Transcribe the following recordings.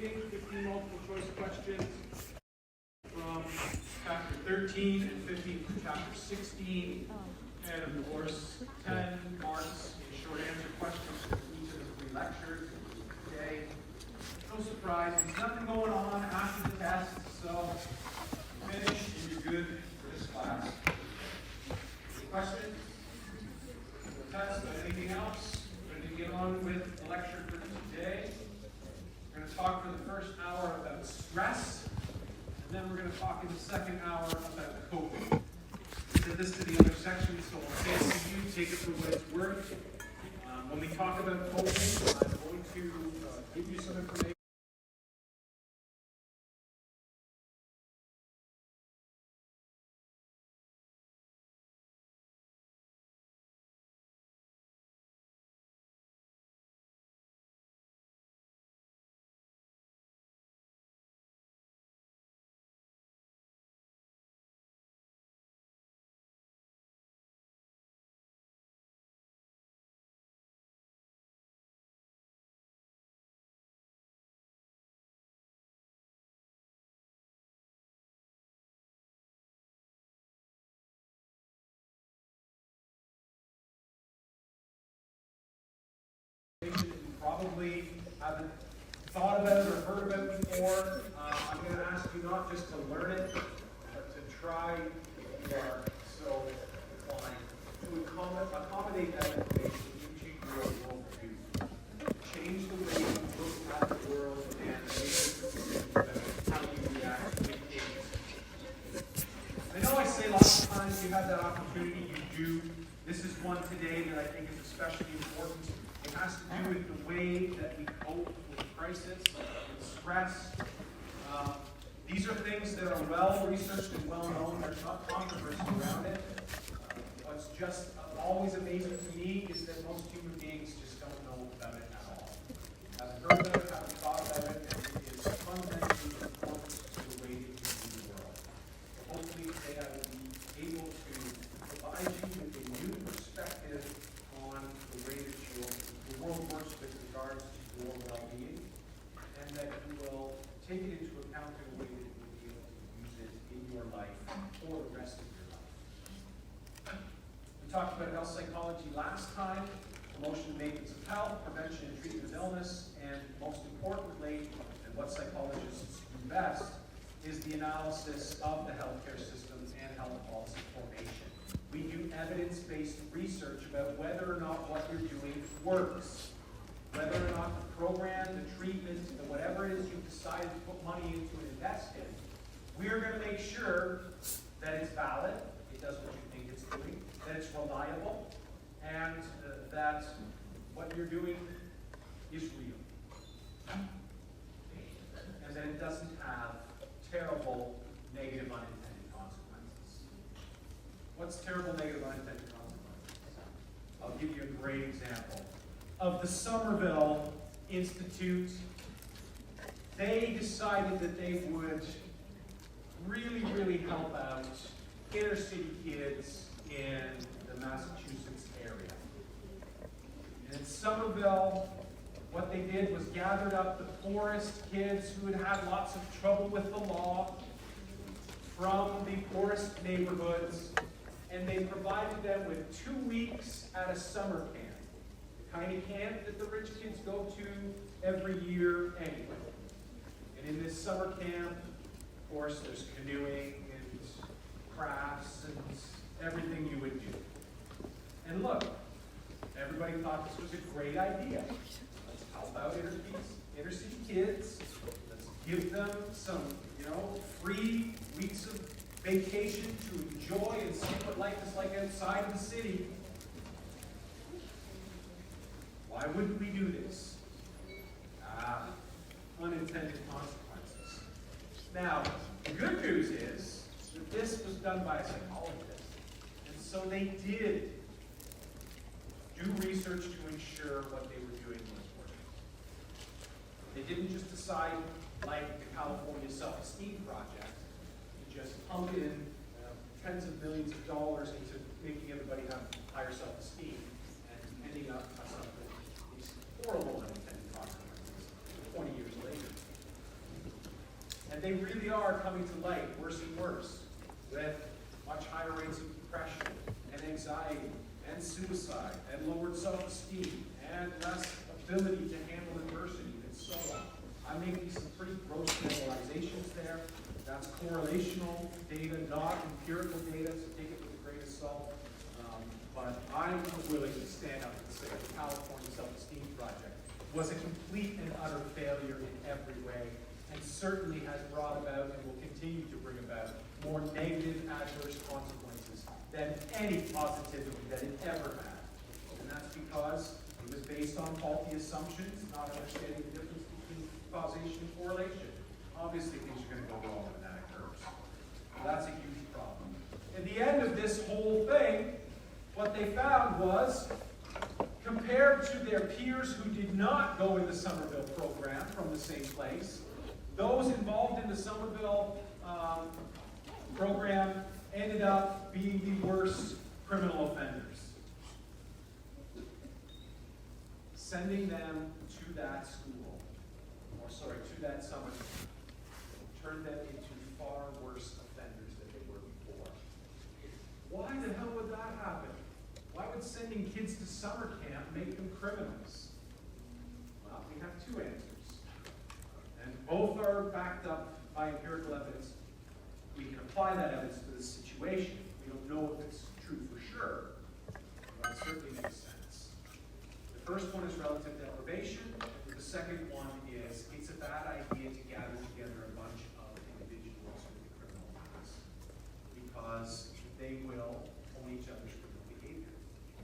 reading, 15 multiple choice questions from chapter 13 and 15 from chapter 16. And of course, 10 marks in short answer questions for each of the 3 lectures today. No surprise, there's nothing going on after the test, so finish and you're good for this class. Any questions? The test, anything else? Ready to get on with the lecture for today? We're going to talk for the first hour about stress, and then we're going to talk in the second hour about coping. I did this to the other section, so I'll say it to you, take it for what it's worth. When we talk about coping, I'm going to give you some information. You probably haven't thought about or heard about before. I'm going to ask you not just to learn it, but to try if you are so inclined to accommodate that information into your worldview. Change the way you look at the world and make how you react to things. I know I say lots of times you have that opportunity, you do. This is one today that I think is especially important. It has to do with the way that we cope with crisis and stress. These are things that are well researched and well known. There's not controversy around it. What's just always amazing to me is that most human beings just don't know about it at all. Haven't heard about it, haven't thought about it, and it is fundamentally important to the way that you see the world. Hopefully today I will be able to provide you with a new perspective on the way that the world works with regards to your well-being, and that you will take it into account in a way that you will be able to use it in your life for the rest of your life. We talked about health psychology last time, promotion and maintenance of health, prevention and treatment of illness, and most importantly, and what psychologists do best, is the analysis of the healthcare system and health policy formation. We do evidence-based research about whether or not what you're doing works. Whether or not the program, the treatment, whatever it is you've decided to put money into and invest in, we're going to make sure that it's valid, it does what you think it's doing, that it's reliable, and that what you're doing is real. And that it doesn't have terrible negative unintended consequences. What's terrible negative unintended consequences? I'll give you a great example. Of the Somerville Institute, they decided that they would really help out inner city kids in the Massachusetts area. And in Somerville, what they did was gathered up the poorest kids who had had lots of trouble with the law from the poorest neighborhoods, and they provided them with 2 weeks at a summer camp. Kind of camp that the rich kids go to every year anyway. And in this summer camp, of course, there's canoeing and crafts and everything you would do. And look, everybody thought this was a great idea. Let's help out inner city kids. Let's give them some, free weeks of vacation to enjoy and see what life is like outside of the city. Why wouldn't we do this? Unintended consequences. Now, the good news is that this was done by a psychologist. And so they did do research to ensure what they were doing was working. They didn't just decide, like the California Self-Esteem Project, to just pump in tens of millions of dollars into making everybody have higher self-esteem and ending up with these horrible unintended consequences 20 years later. And they really are coming to light worse and worse, with much higher rates of depression and anxiety and suicide and lowered self-esteem and less ability to handle adversity and so on. I'm making some pretty gross generalizations there. That's correlational data, not empirical data, so take it with a grain of salt. But I'm willing to stand up and say the California Self-Esteem Project was a complete and utter failure in every way, and certainly has brought about and will continue to bring about more negative adverse consequences than any positivity that it ever had. And that's because it was based on faulty assumptions, not understanding the difference between causation and correlation. Obviously things are going to go wrong when that occurs. So that's a huge problem. At the end of this whole thing, what they found was, compared to their peers who did not go in the Somerville program from the same place, those involved in the Somerville program ended up being the worst criminal offenders. Sending them to that school, to that summer camp, turned them into far worse offenders than they were before. Why the hell would that happen? Why would sending kids to summer camp make them criminals? Well, we have two answers. And both are backed up by empirical evidence. We can apply that evidence to this situation. We don't know if it's true for sure, but it certainly makes sense. The first one is relative deprivation. The second one is it's a bad idea to gather together a bunch of individuals with a criminal past, because they will own each other's criminal behavior.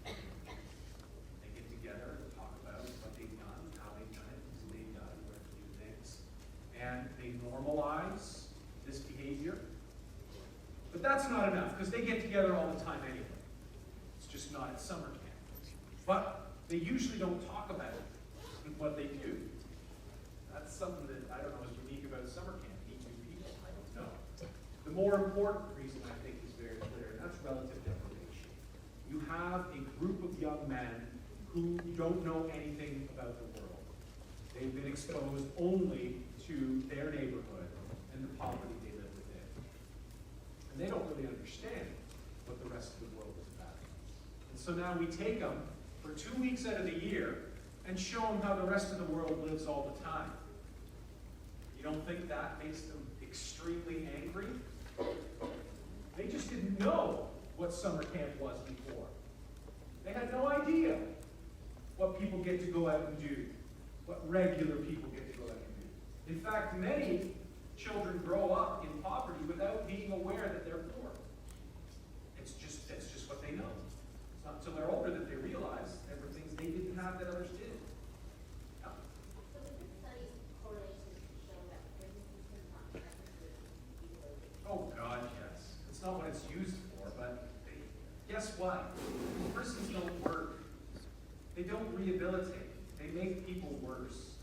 They get together and talk about what they've done, how they've done it, who they've done, where to do things, and they normalize this behavior. But that's not enough, because they get together all the time anyway. It's just not at summer camp. But they usually don't talk about it, what they do. That's something that I don't know is unique about summer camp. Meet new people, I don't know. The more important reason I think is very clear, and that's relative deprivation. You have a group of young men who don't know anything about the world. They've been exposed only to their neighborhood and the poverty they live within. And they don't really understand what the rest of the world is about. And so now we take them for 2 weeks out of the year and show them how the rest of the world lives all the time. You don't think that makes them extremely angry? They just didn't know what summer camp was before. They had no idea what people get to go out and do, what regular people get to go out and do. In fact, many children grow up in poverty without being aware that they're poor. It's just what they know. It's not until they're older that they realize there were things they didn't have that others did. Yeah. So the studies correlations show that prisons are not connected to people. Oh God, yes. It's not what it's used for, but guess what? Prisons don't work. They don't rehabilitate. They make people worse.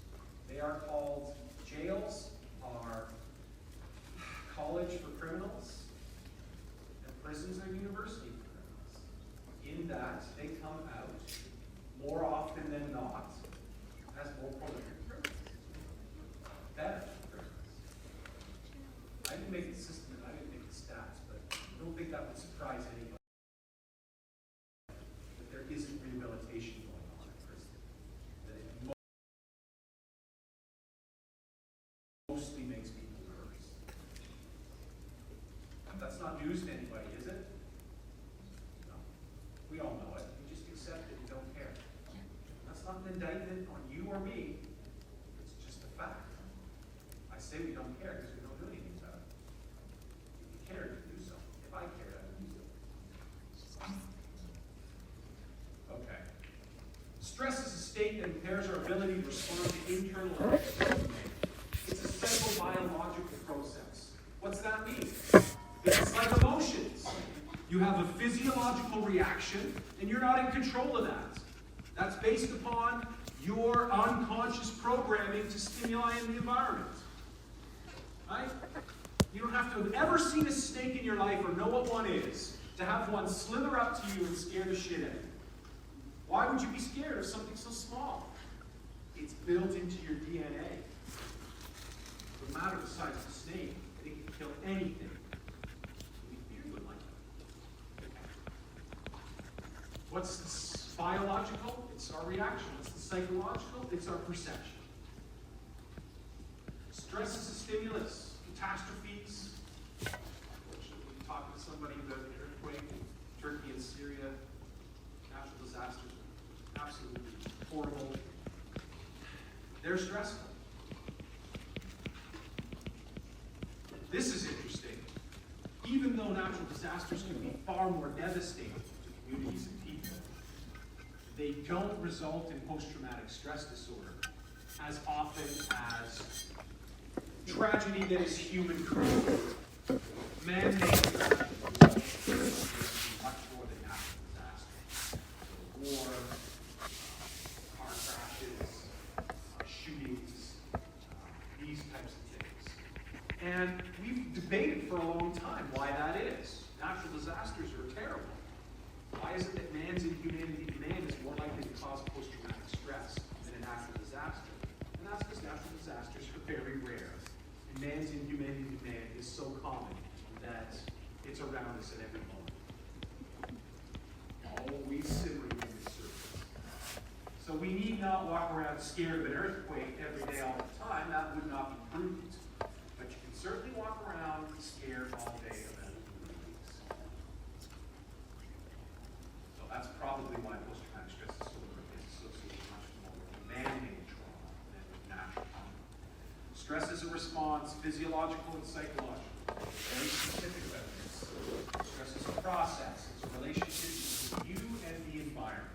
They are called, jails are college for criminals, and prisons are university for criminals. In that, they come out more often than not as more prolific criminals. Better criminals. I didn't make the system, and I didn't make the stats, but I don't think that would surprise anybody. That there isn't rehabilitation going on in prison. That it mostly makes people worse. That's not news to anybody, is it? No. We all know it. We just accept it and don't care. That's not an indictment on you or me. It's just a fact. I say we don't care because we don't do anything about it. If you cared, you'd do something. If I cared, I would do something. Okay. Stress is a state that impairs our ability to respond to internal and external demand. It's a simple biological process. What's that mean? It's like emotions. You have a physiological reaction, and you're not in control of that. That's based upon your unconscious programming to stimuli in the environment. Right? You don't have to have ever seen a snake in your life or know what one is to have one slither up to you and scare the shit out of you. Why would you be scared of something so small? It's built into your DNA. no matter the size of the snake, it can kill anything. We fear them like that. What's the biological? It's our reaction. What's the psychological? It's our perception. Stress is a stimulus. Catastrophes. Unfortunately, talking to somebody about an earthquake in Turkey and Syria, natural disasters, absolutely horrible. They're stressful. This is interesting. Even though natural disasters can be far more devastating to communities and people, they don't result in post-traumatic stress disorder as often as tragedy that is human created. Man-made tragedy is much more than natural disasters. War, car crashes, shootings, these types of things. And we've debated for a long time why that is. Natural disasters are terrible. Why is it that man's inhumanity to man is more likely to cause post-traumatic stress than a natural disaster? And that's because natural disasters are very rare. And man's inhumanity to man is so common that it's around us at every moment. Always simmering in the surface. So we need not walk around scared of an earthquake every day all the time. That would not be prudent. But you can certainly walk around scared all day about human beings. So that's probably why post-traumatic stress disorder is associated much more with man-made trauma than with natural trauma. Stress is a response, physiological and psychological. Very specific about this. Stress is a process. It's a relationship between you and the environment.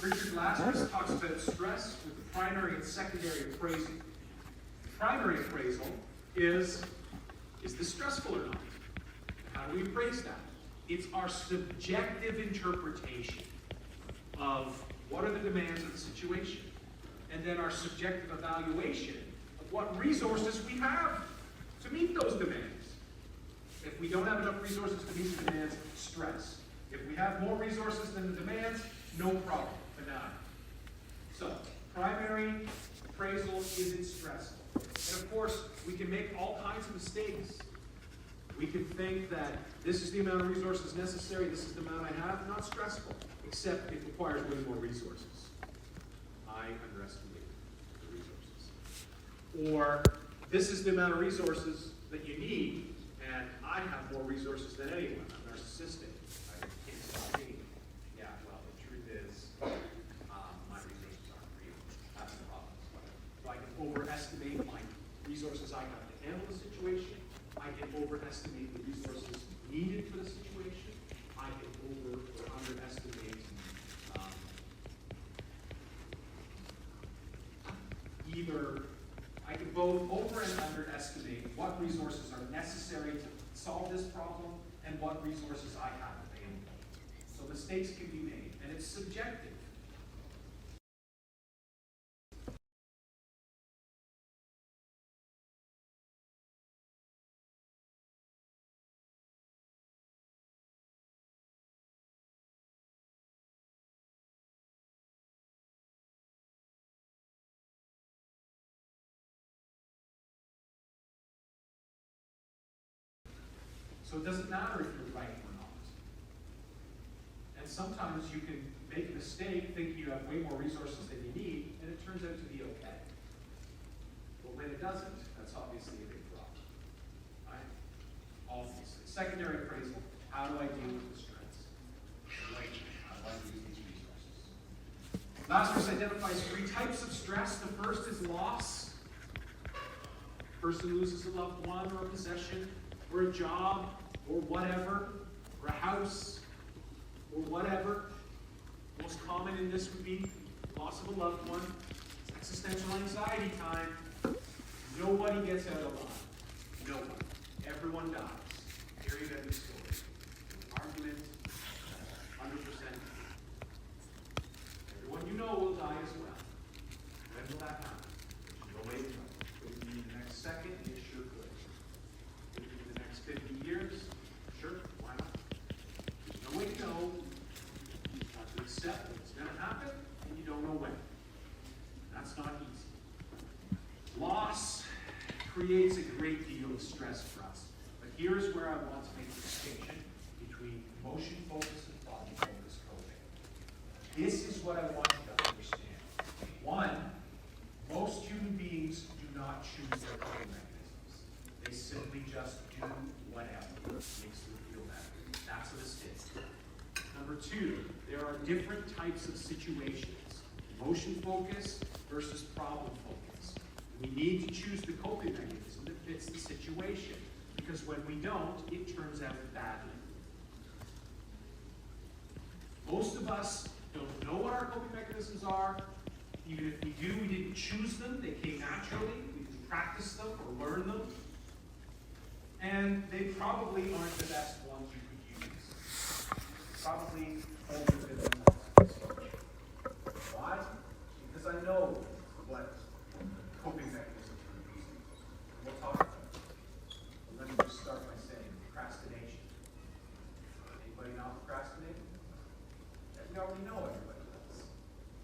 Richard Lazarus talks about stress with the primary and secondary appraisal. The primary appraisal is this stressful or not? How do we appraise that? It's our subjective interpretation of what are the demands of the situation, and then our subjective evaluation of what resources we have to meet those demands. If we don't have enough resources to meet the demands, stress. If we have more resources than the demands, no problem, banana. So, primary appraisal isn't stressful. And of course, we can make all kinds of mistakes. We can think that this is the amount of resources necessary, this is the amount I have, not stressful, except it requires way more resources. I underestimate the resources. Or, this is the amount of resources that you need, and I have more resources than anyone. I'm narcissistic. I can't stop being. Yeah, well, the truth is, my resources aren't for you. That's the problem. So I can overestimate my resources I have to handle the situation. I can overestimate the resources needed for the situation. I can over or underestimate either. I can both over and underestimate what resources are necessary to solve this problem and what resources I have available. So mistakes can be made, and it's subjective. So it doesn't matter if you're right or not. And sometimes you can make a mistake, think you have way more resources than you need, and it turns out to be okay. But when it doesn't, that's obviously a big problem. Right? Obviously. Secondary appraisal, how do I deal with the stress? How do I use these resources? Lazarus identifies 3 types of stress. The first is loss. Person loses a loved one or a possession, or a job, or whatever, or a house, or whatever. Most common in this would be loss of a loved one. It's existential anxiety time. Nobody gets out alive. No one. Everyone dies. Period, end of story. Argument, 100%. Everyone you know will die as well. When will that happen? There's no way to know. Could it be the next second? It sure could. Could it be the next 50 years? Sure, why not? There's no way to know. You have to accept that it's going to happen, and you don't know when. That's not easy. Loss creates a great deal of stress for us. But here's where I want to make the distinction between emotion focus and problem focus coping. This is what I want you to understand. One, most human beings do not choose their coping mechanisms. They simply just do whatever makes them feel better. That's a mistake. Number two, there are different types of situations. Emotion focus versus problem focus. We need to choose the coping mechanism that fits the situation, because when we don't, it turns out badly. Most of us don't know what our coping mechanisms are. Even if we do, we didn't choose them. They came naturally. We didn't practice them or learn them. And they probably aren't the best ones you could use. Probably only the ones. Why? Because I know what coping mechanisms we're using. We'll talk about it. But let me just start by saying procrastination. Anybody not procrastinating? We already know everybody does.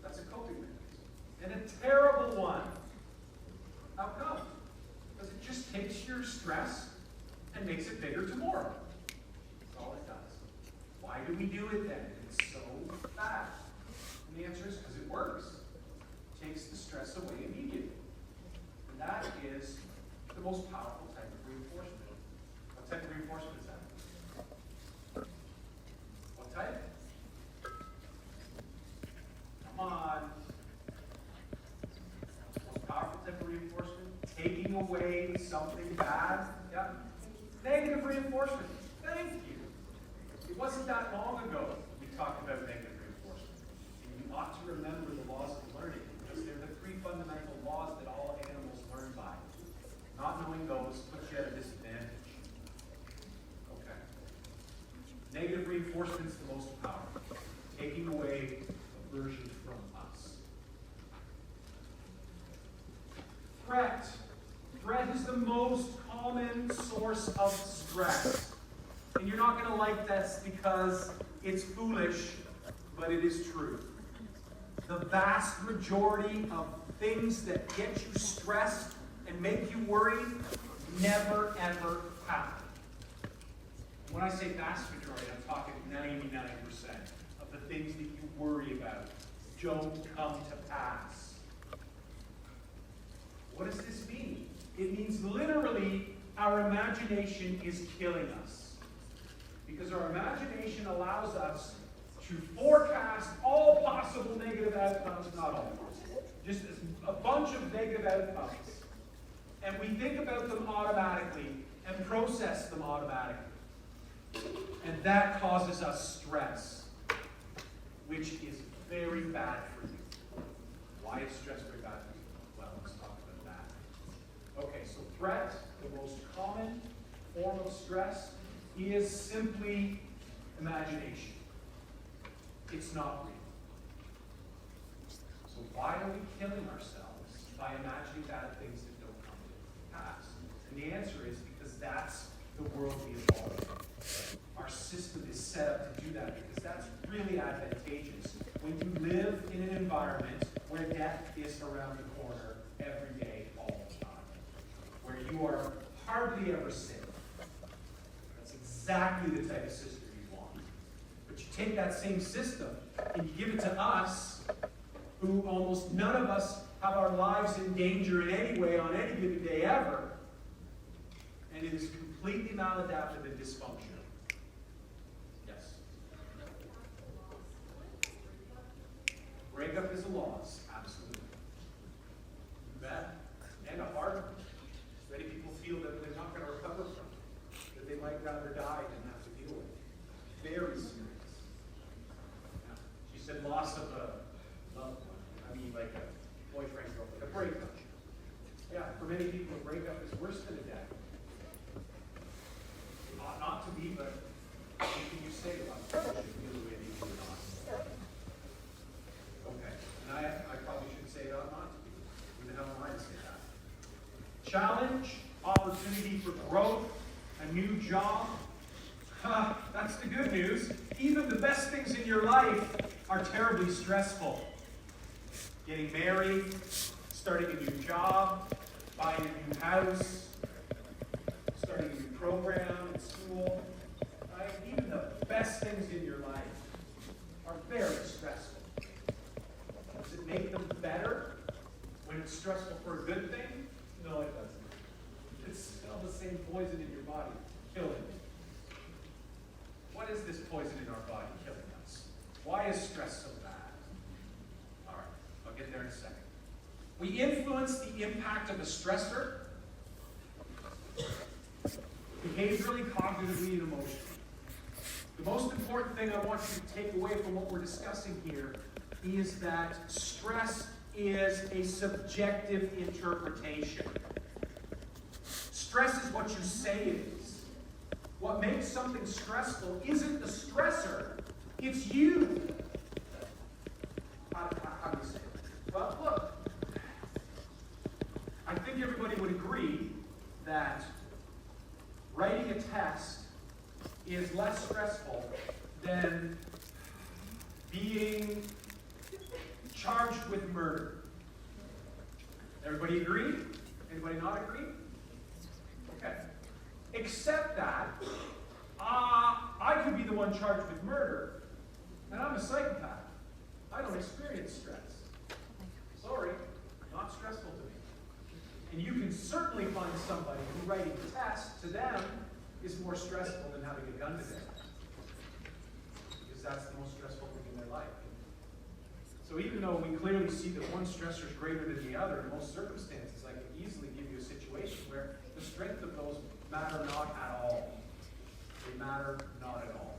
That's a coping mechanism. And a terrible one. How come? Because it just takes your stress and makes it bigger tomorrow. That's all it does. Why do we do it then? It's so bad. And the answer is because it works. It takes the stress away immediately. And that is the most powerful type of reinforcement. What type of reinforcement is that? What type? Come on. Most powerful type of reinforcement? Taking away something bad? Yeah. Negative reinforcement. Thank you. It wasn't that long ago we talked about negative reinforcement. And you ought to remember the laws of learning, because they're the three fundamental laws that all animals learn by. Not knowing those puts you at a disadvantage. Okay. Negative reinforcement is the most powerful. Taking away aversion from us. Threat. Threat is the most common source of stress. And you're not going to like this because it's foolish, but it is true. The vast majority of things that get you stressed and make you worried never, ever happen. When I say vast majority, I'm talking 99% of the things that you worry about don't come to pass. What does this mean? It means literally our imagination is killing us. Because our imagination allows us to forecast all possible negative outcomes, not all possible, just a bunch of negative outcomes. And we think about them automatically and process them automatically. And that causes us stress, which is very bad for you. Why is stress very bad for you? Well, let's talk about that. Okay, so threat, the most common form of stress, is simply imagination. It's not real. So why are we killing ourselves by imagining bad things that don't come to pass? And the answer is because that's the world we evolved in. Our system is set up to do that because that's really advantageous when you live in an environment where death is around the corner every day, all the time. Where you are hardly ever sick. That's exactly the type of system you want. But you take that same system and you give it to us, who almost none of us have our lives in danger in any way on any given day ever, and it is completely maladaptive and dysfunctional. Yes? Breakup is a loss, absolutely. You bet. And a hard one. Many people feel that they're not going to recover from it, that they might rather die than have to deal with it. Very serious. Yeah. She said loss of a loved one. I mean, like a boyfriend, girlfriend, a breakup. Yeah, for many people, a breakup is worse than a death. Ought not to be, but what can you say about it? Should feel the way they do or not? Okay, and I probably should say it ought not to be. Who the hell am I to say that? Challenge, opportunity for growth, a new job. That's the good news. Even the best things in your life are terribly stressful. Getting married, starting a new job, buying a new house, starting a new program at school, right? Even the best things in your life are very stressful. Does it make them better when it's stressful for a good thing? No, it doesn't. It's still the same poison in your body, killing you. What is this poison in our body killing us? Why is stress so bad? All right, I'll get there in a second. We influence the impact of the stressor behaviorally, cognitively, and emotionally. The most important thing I want you to take away from what we're discussing here is that stress is a subjective interpretation. Stress is what you say it is. What makes something stressful isn't the stressor, it's you. How do you say it? Well, look, I think everybody would agree that writing a test is less stressful than being charged with murder. Everybody agree? Anybody not agree? Okay. Except that I could be the one charged with murder, and I'm a psychopath. I don't experience stress. Sorry, not stressful to me. And you can certainly find somebody who writing a test to them is more stressful than having a gun to them. Because that's the most stressful thing in their life. So even though we clearly see that one stressor is greater than the other, in most circumstances, I can easily give you a situation where the strength of those matter not at all. They matter not at all.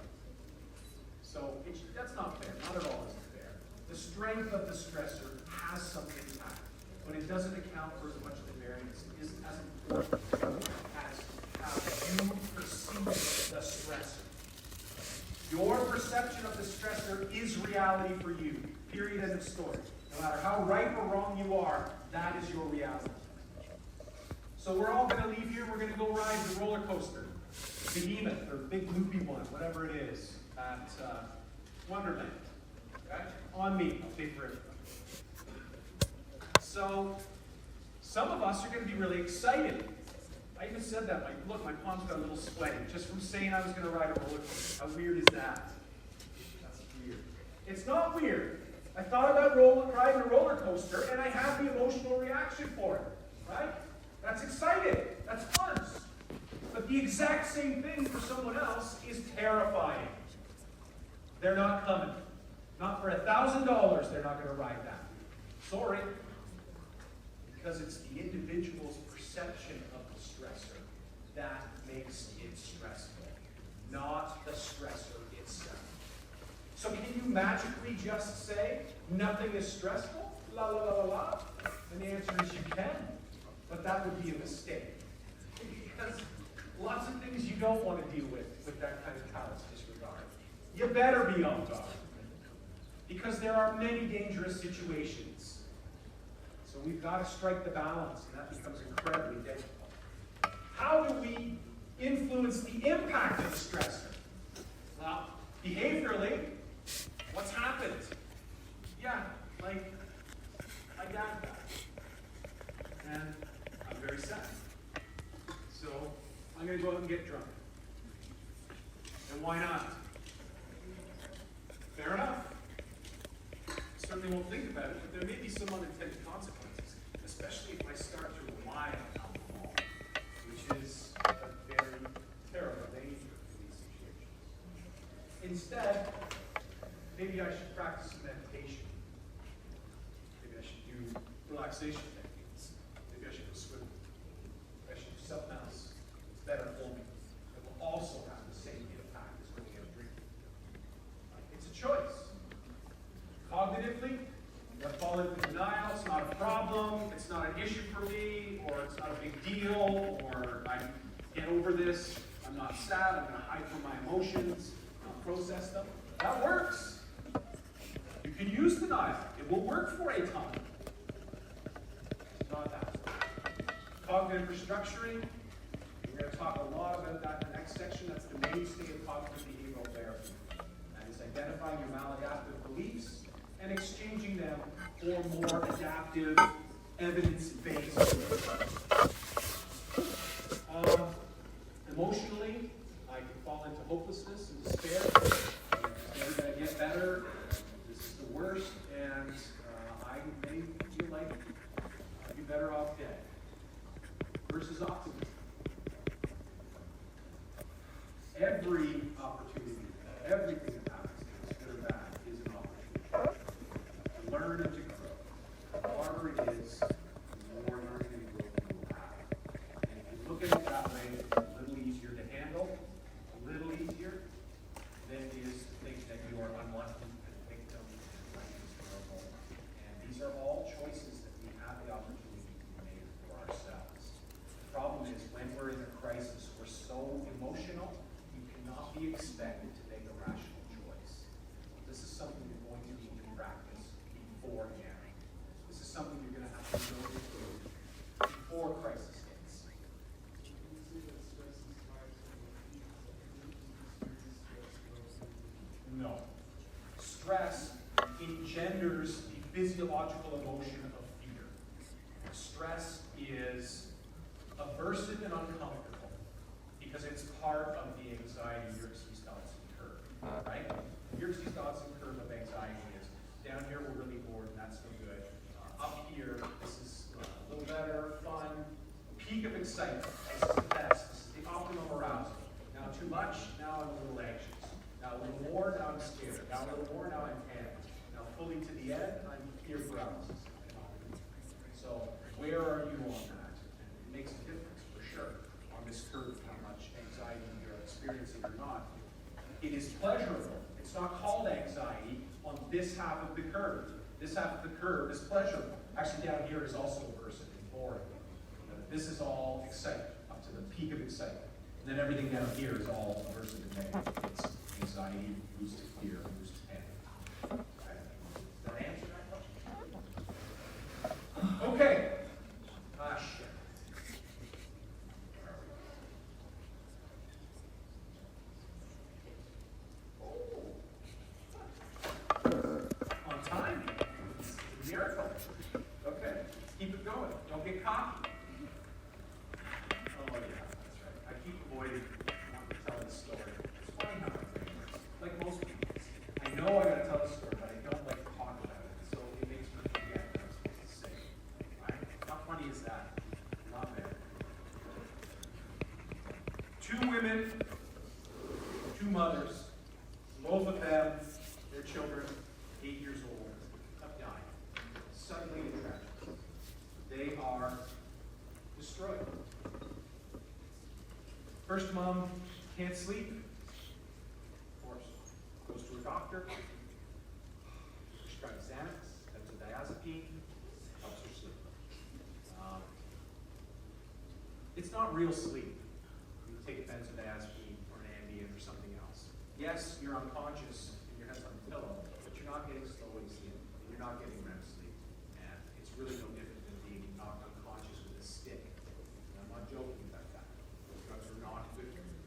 So that's not fair. Not at all is it fair. The strength of the stressor has some impact, but it doesn't account for as much of the variance. It isn't as important as how you perceive the stressor. Your perception of the stressor is reality for you. Period, end of story. No matter how right or wrong you are, that is your reality. So we're all going to leave here. We're going to go ride the roller coaster. Behemoth, or big loopy one, whatever it is, at Wonderland. Okay? On me, I'll pay for it. So, some of us are going to be really excited. I even said that. My palms got a little sweaty just from saying I was going to ride a roller coaster. How weird is that? That's weird. It's not weird. I thought about riding a roller coaster, and I had the emotional reaction for it. Right? That's exciting. That's fun. But the exact same thing for someone else is terrifying. They're not coming. Not for $1,000, they're not going to ride that. Sorry. Because it's the individual's perception of the stressor that makes it stressful, not the stressor itself. So can you magically just say, nothing is stressful? La la la la la? And the answer is you can. But that would be a mistake. Because lots of things you don't want to deal with that kind of callous disregard. You better be on guard. Because there are many dangerous situations. So we've got to strike the balance, and that becomes incredibly difficult. How do we influence the impact of the stressor? Well, behaviorally, what's happened? Yeah, like, my dad died. And I'm very sad. So I'm going to go out and get drunk. And why not? Fair enough. Certainly won't think about it, but there may be some unintended consequences, especially if I start to rely on alcohol, which is a very terrible danger in these situations. Instead, maybe I should practice some meditation. Maybe I should do relaxation techniques. Maybe I should go swimming. Maybe I should do something else. It's better for me. It will also have the same impact as going out drinking. It's a choice. Cognitively, I'm going to fall into denial. It's not a problem. It's not an issue for me, or it's not a big deal, or I get over this. I'm not sad. I'm going to hide from my emotions. I'll process them. That works. You can use denial. It will work for a time. It's not that. Cognitive restructuring. We're going to talk a lot about that in the next section. That's the mainstay of cognitive behavioral therapy. That is identifying your maladaptive beliefs and exchanging them for more adaptive, evidence-based better off dead, versus optimism. Every opportunity, everything that happens to us, good or bad, is an opportunity to learn and to grow. The harder it is, the more learning and growth you will have. And if you look at it that way, it's a little easier to handle, a little easier than it is to think that you are unlucky and victim and life is terrible. And these are all choices that we have the opportunity to make for ourselves. The problem is when we're in a crisis, we're so emotional, you cannot be expected to make a rational choice. This is something you're going to need to practice beforehand. This is something you're going to have to go through before crisis hits. No. Stress engenders the physiological emotion of fear. Stress is aversive and uncomfortable because it's part of the anxiety Yerkes-Dodson curve, right? Yerkes-Dodson curve of anxiety is down here we're really bored and that's no good. Up here, this is a little better, fun, peak of excitement. This is the best. This is the optimum arousal. Now too much, now I'm a little anxious. Now a little more, now I'm scared. Now a little more, now I'm panicked. Now fully to the end, I'm fear paralysis. So where are you on that? And it makes a difference for sure on this curve, how much anxiety you're experiencing or not. It is pleasurable. It's not called anxiety on this half of the curve. This half of the curve is pleasurable. Actually down here is also aversive and boring. This is all excitement, up to the peak of excitement. And then everything down here is all aversive and negative. It's anxiety, boost to fear, boost to panic. Okay. Does that answer that question? Okay. Ah, shit. Where are we? Oh. On time. Miracle. Okay. Keep it going. Don't get cocky. Oh, yeah, that's right. I keep avoiding wanting to tell this story. It's funny how I think. Like most people. I know I gotta tell this story, but I don't like to talk about it. So it makes me forget what I'm supposed to say. Right? How funny is that? Not bad. Two women, two mothers, both of them, their children, 8 years old, have died. Suddenly and tragically. They are destroyed. First mom can't sleep. Of course, goes to a doctor, prescribes Xanax, benzodiazepine, helps her sleep. It's not real sleep. You take benzodiazepine or an Ambien or something else. Yes, you're unconscious and your head's on the pillow, but you're not getting slow wave sleep. And you're not getting REM sleep. And it's really no different than being knocked unconscious with a stick. And I'm not joking about that. Those drugs are not good for you.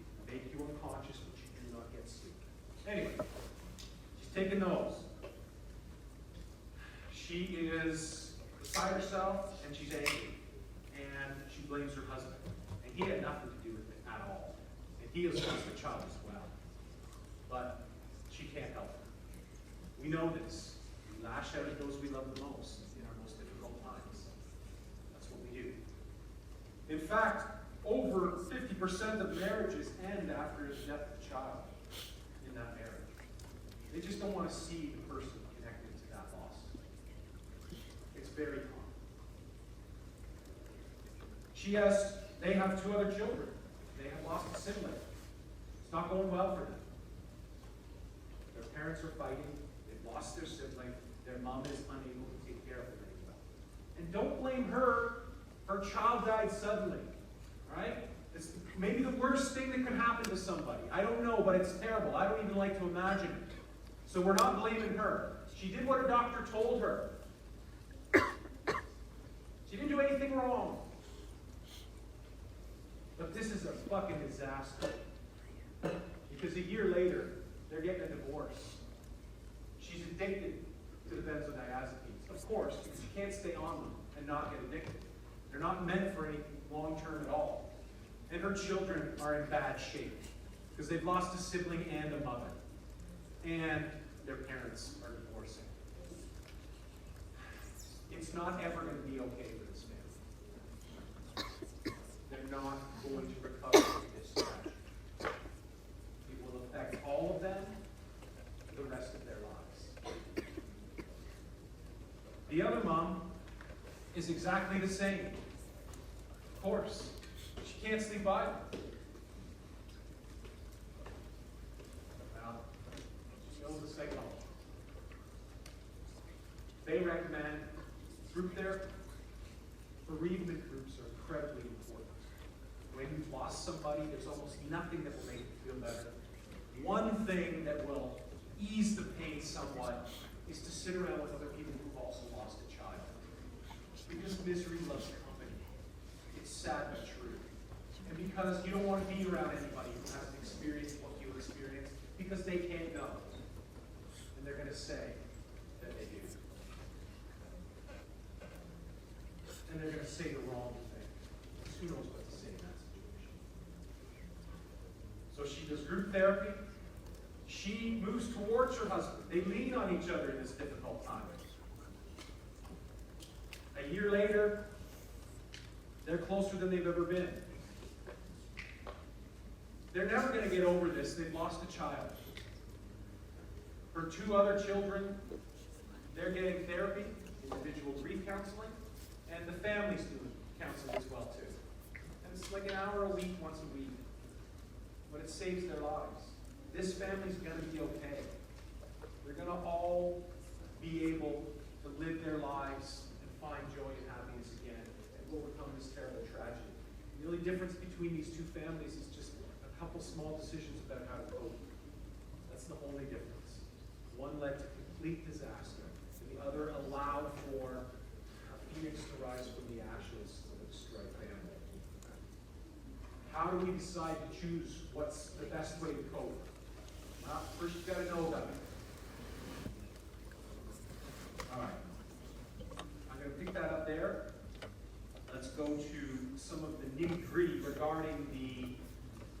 They make you unconscious, but you do not get sleep. Anyway, she's taking those. She is beside herself and she's angry. And she blames her husband. And he had nothing to do with it at all. And he has lost the child as well. But she can't help it. We know this. We lash out at those we love the most in our most difficult times. That's what we do. In fact, over 50% of marriages end after the death of the child in that marriage. They just don't want to see the person connected to that loss. It's very common. They have 2 other children. They have lost a sibling. It's not going well for them. Their parents are fighting. They've lost their sibling. Their mom is unable to take care of them anymore. And don't blame her. Her child died suddenly. Right? It's maybe the worst thing that could happen to somebody. I don't know, but it's terrible. I don't even like to imagine it. So we're not blaming her. She did what her doctor told her. She didn't do anything wrong. But this is a fucking disaster. Because a year later, they're getting a divorce. She's addicted to the benzodiazepines. Of course, because you can't stay on them and not get addicted. They're not meant for any long term at all. And her children are in bad shape. Because they've lost a sibling and a mother. And their parents are divorcing. it's not ever going to be okay for this family. They're not going to recover from this tragedy. It will affect all of them for the rest of their lives. The other mom is exactly the same. Of course, she can't sleep either. Well, she knows the psychology. They recommend group therapy. Bereavement groups are incredibly important. When you've lost somebody, there's almost nothing that will make you feel better. One thing that will ease the pain somewhat is to sit around with other people who've also lost a child. Because misery loves company. It's sad but true. And because you don't want to be around anybody who hasn't experienced what you experienced, because they can't know. And they're going to say that they do. And they're going to say the wrong thing. Because who knows what to say in that situation. So she does group therapy. She moves towards her husband. They lean on each other in this difficult time. A year later, they're closer than they've ever been. They're never going to get over this. They've lost a child. Her 2 other children, they're getting therapy, individual grief counseling, and the family's doing counseling as well too. And it's like an hour a week, once a week. But it saves their lives. This family's going to be okay. They're going to all be able to live their lives and find joy and happiness again and overcome this terrible tragedy. The only difference between these 2 families is just a couple small decisions about how to cope. That's the only difference. One led to complete disaster, and the other allowed for a phoenix to rise from the ashes of a destroyed family. How do we decide to choose what's the best way to cope? Well, first you've got to know about it. All right. I'm going to pick that up there. Let's go to some of the nitty-gritty regarding the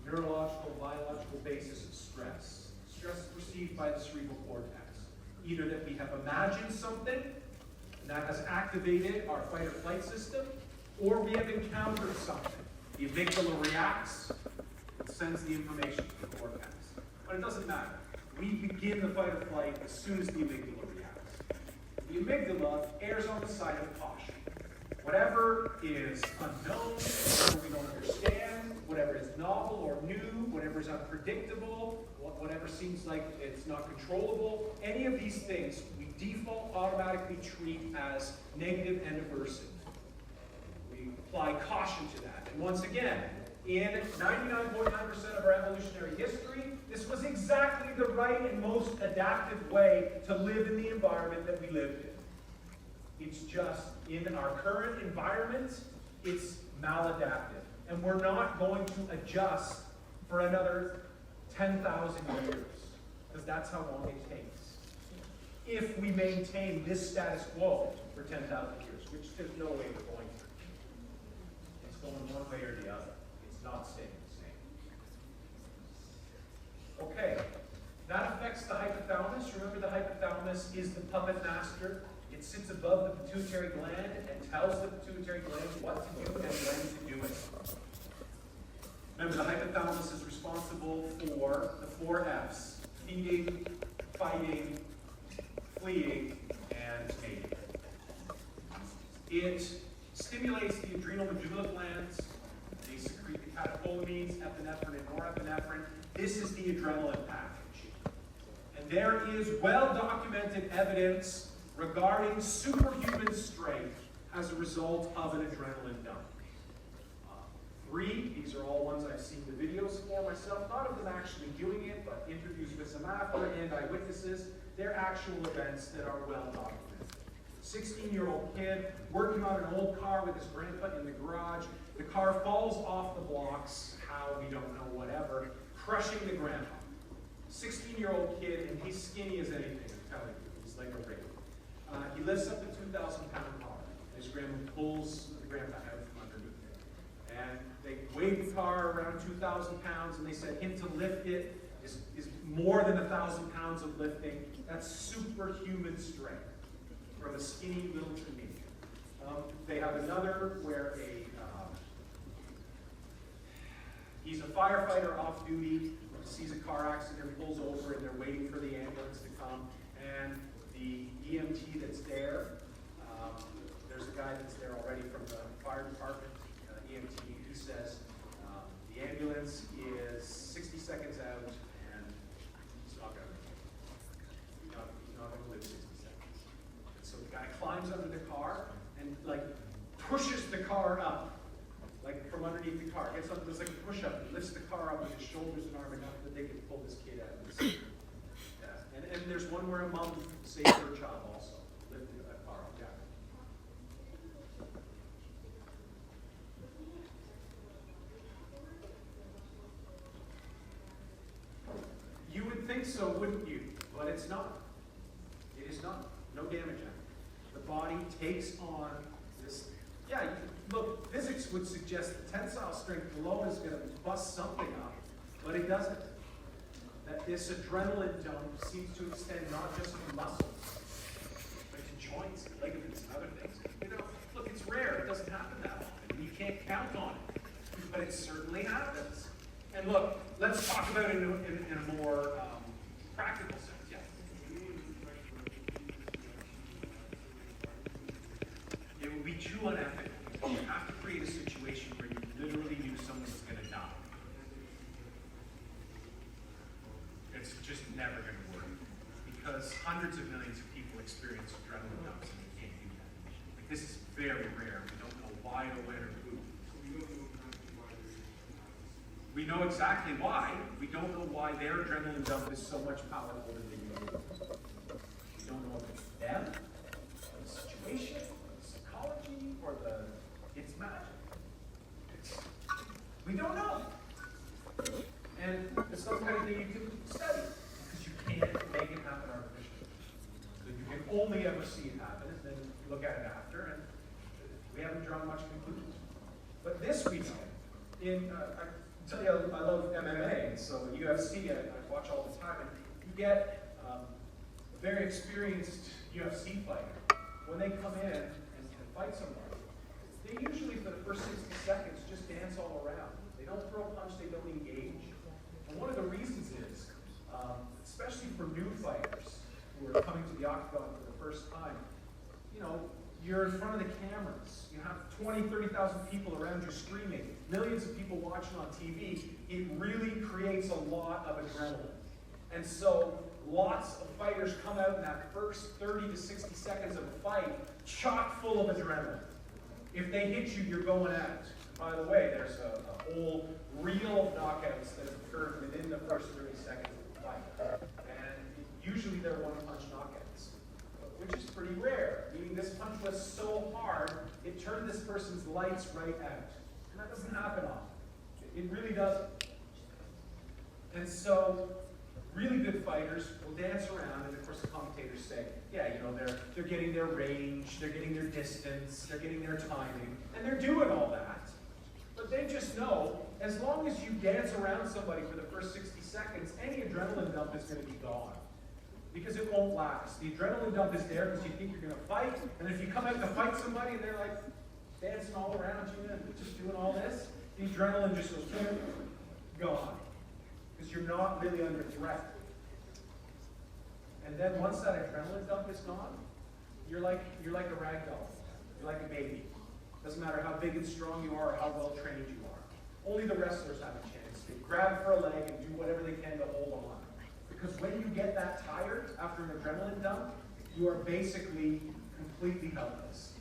neurological, biological basis of stress. Stress is perceived by the cerebral cortex. Either that we have imagined something, and that has activated our fight or flight system, or we have encountered something. The amygdala reacts and sends the information to the cortex. But it doesn't matter. We begin the fight or flight as soon as the amygdala reacts. The amygdala errs on the side of caution. Whatever is unknown, whatever we don't understand, whatever is novel or new, whatever is unpredictable, whatever seems like it's not controllable, any of these things we default automatically treat as negative and aversive. We apply caution to that. And once again, in 99.9% of our evolutionary history, this was exactly the right and most adaptive way to live in the environment that we lived in. It's just, in our current environment, it's maladaptive. And we're not going to adjust for another 10,000 years, because that's how long it takes. If we maintain this status quo for 10,000 years, which there's no way we're going to. It's going one way or the other. It's not staying the same. Okay, that affects the hypothalamus. Remember, the hypothalamus is the puppet master. It sits above the pituitary gland and tells the pituitary gland what to do and when to do it. Remember, the hypothalamus is responsible for the 4 F's: feeding, fighting, fleeing, and mating. It stimulates the adrenal medulla glands. They secrete the catecholamines, epinephrine, and norepinephrine. This is the adrenaline package. And there is well-documented evidence regarding superhuman strength as a result of an adrenaline dump. 3, these are all ones I've seen the videos for myself, not of them actually doing it, but interviews with some after and eyewitnesses. They're actual events that are well documented. 16-year-old kid working on an old car with his grandpa in the garage. The car falls off the blocks, how, we don't know, whatever, crushing the grandpa. 16-year-old kid, and he's skinny as anything, I'm telling you. He's like a rig. He lifts up the 2,000-pound car. His grandma pulls the grandpa out from underneath it. And they weighed the car around 2,000 pounds, and they said him to lift it is more than 1,000 pounds of lifting. That's superhuman strength from a skinny little teenager. have another where he's a firefighter off duty, sees a car accident, pulls over, and they're waiting for the ambulance to come. And the EMT that's there, there's a guy that's there already from the fire department, EMT. He says the ambulance is 60 seconds out, and he's not going to make it. He's not going to live 60 seconds. And so the guy climbs under the car and like pushes the car up. Like from underneath the car, gets up, it's like a push-up, and lifts the car up with his shoulders and arm enough that they can pull this kid out of the seat. Yeah. And there's one where a mom saved her child also, lifted a car up, yeah. You would think so, wouldn't you? But it's not. It is not. No damage on it. The body takes on this, yeah, look, physics would suggest that tensile strength alone is going to bust something up, but it doesn't. That this adrenaline dump seems to extend not just to muscles, but to joints, ligaments, and other things. You know, look, it's rare. It doesn't happen that often. You can't count on it, but it certainly happens. And look, let's talk about it in a more practical sense. Yeah. It would be too unethical. You have to create a situation where you literally knew someone was going to die. It's just never going to work. Because hundreds of millions of people experience adrenaline dumps and you can't do that. Like, this is very rare. We don't know why or when or who. We know exactly why. We don't know why their adrenaline dump is so much powerful than the human. We don't know if it's them, or the situation, or the psychology, or it's magic. We don't know. And it's not the kind of thing you can study, because you can't make it happen artificially. So you can only ever see it happen, and then look at it after, and we haven't drawn much conclusions. But this we know. I tell you, I love MMA, and so UFC, I watch all the time, and you get a very experienced UFC fighter. When they come in and fight somebody, they usually, for the first 60 seconds, just dance all around. They don't throw a punch, they don't engage. And one of the reasons is, especially for new fighters who are coming to the octagon for the first time, you know, you're in front of the cameras. You have 20, 30,000 people around you screaming, millions of people watching on TV. It really creates a lot of adrenaline. And so lots of fighters come out in that first 30 to 60 seconds of a fight chock full of adrenaline. If they hit you, you're going out. By the way, there's a whole reel of knockouts that have occurred within the first 30 seconds of the fight. And usually they're one-punch knockouts, which is pretty rare, meaning this punch was so hard, it turned this person's lights right out. And that doesn't happen often. It really doesn't. And so, really good fighters will dance around, and of course the commentators say, yeah, you know, they're getting their range, they're getting their distance, they're getting their timing, and they're doing all that. But they just know, as long as you dance around somebody for the first 60 seconds, any adrenaline dump is going to be gone. Because it won't last. The adrenaline dump is there because you think you're going to fight, and if you come out to fight somebody and they're like dancing all around you and just doing all this, the adrenaline just goes gone. Because you're not really under threat. And then once that adrenaline dump is gone, you're like a rag doll. You're like a baby. Doesn't matter how big and strong you are or how well trained you are. Only the wrestlers have a chance to grab for a leg and do whatever they can to hold on. Because when you get that tired after an adrenaline dump, you are basically completely helpless.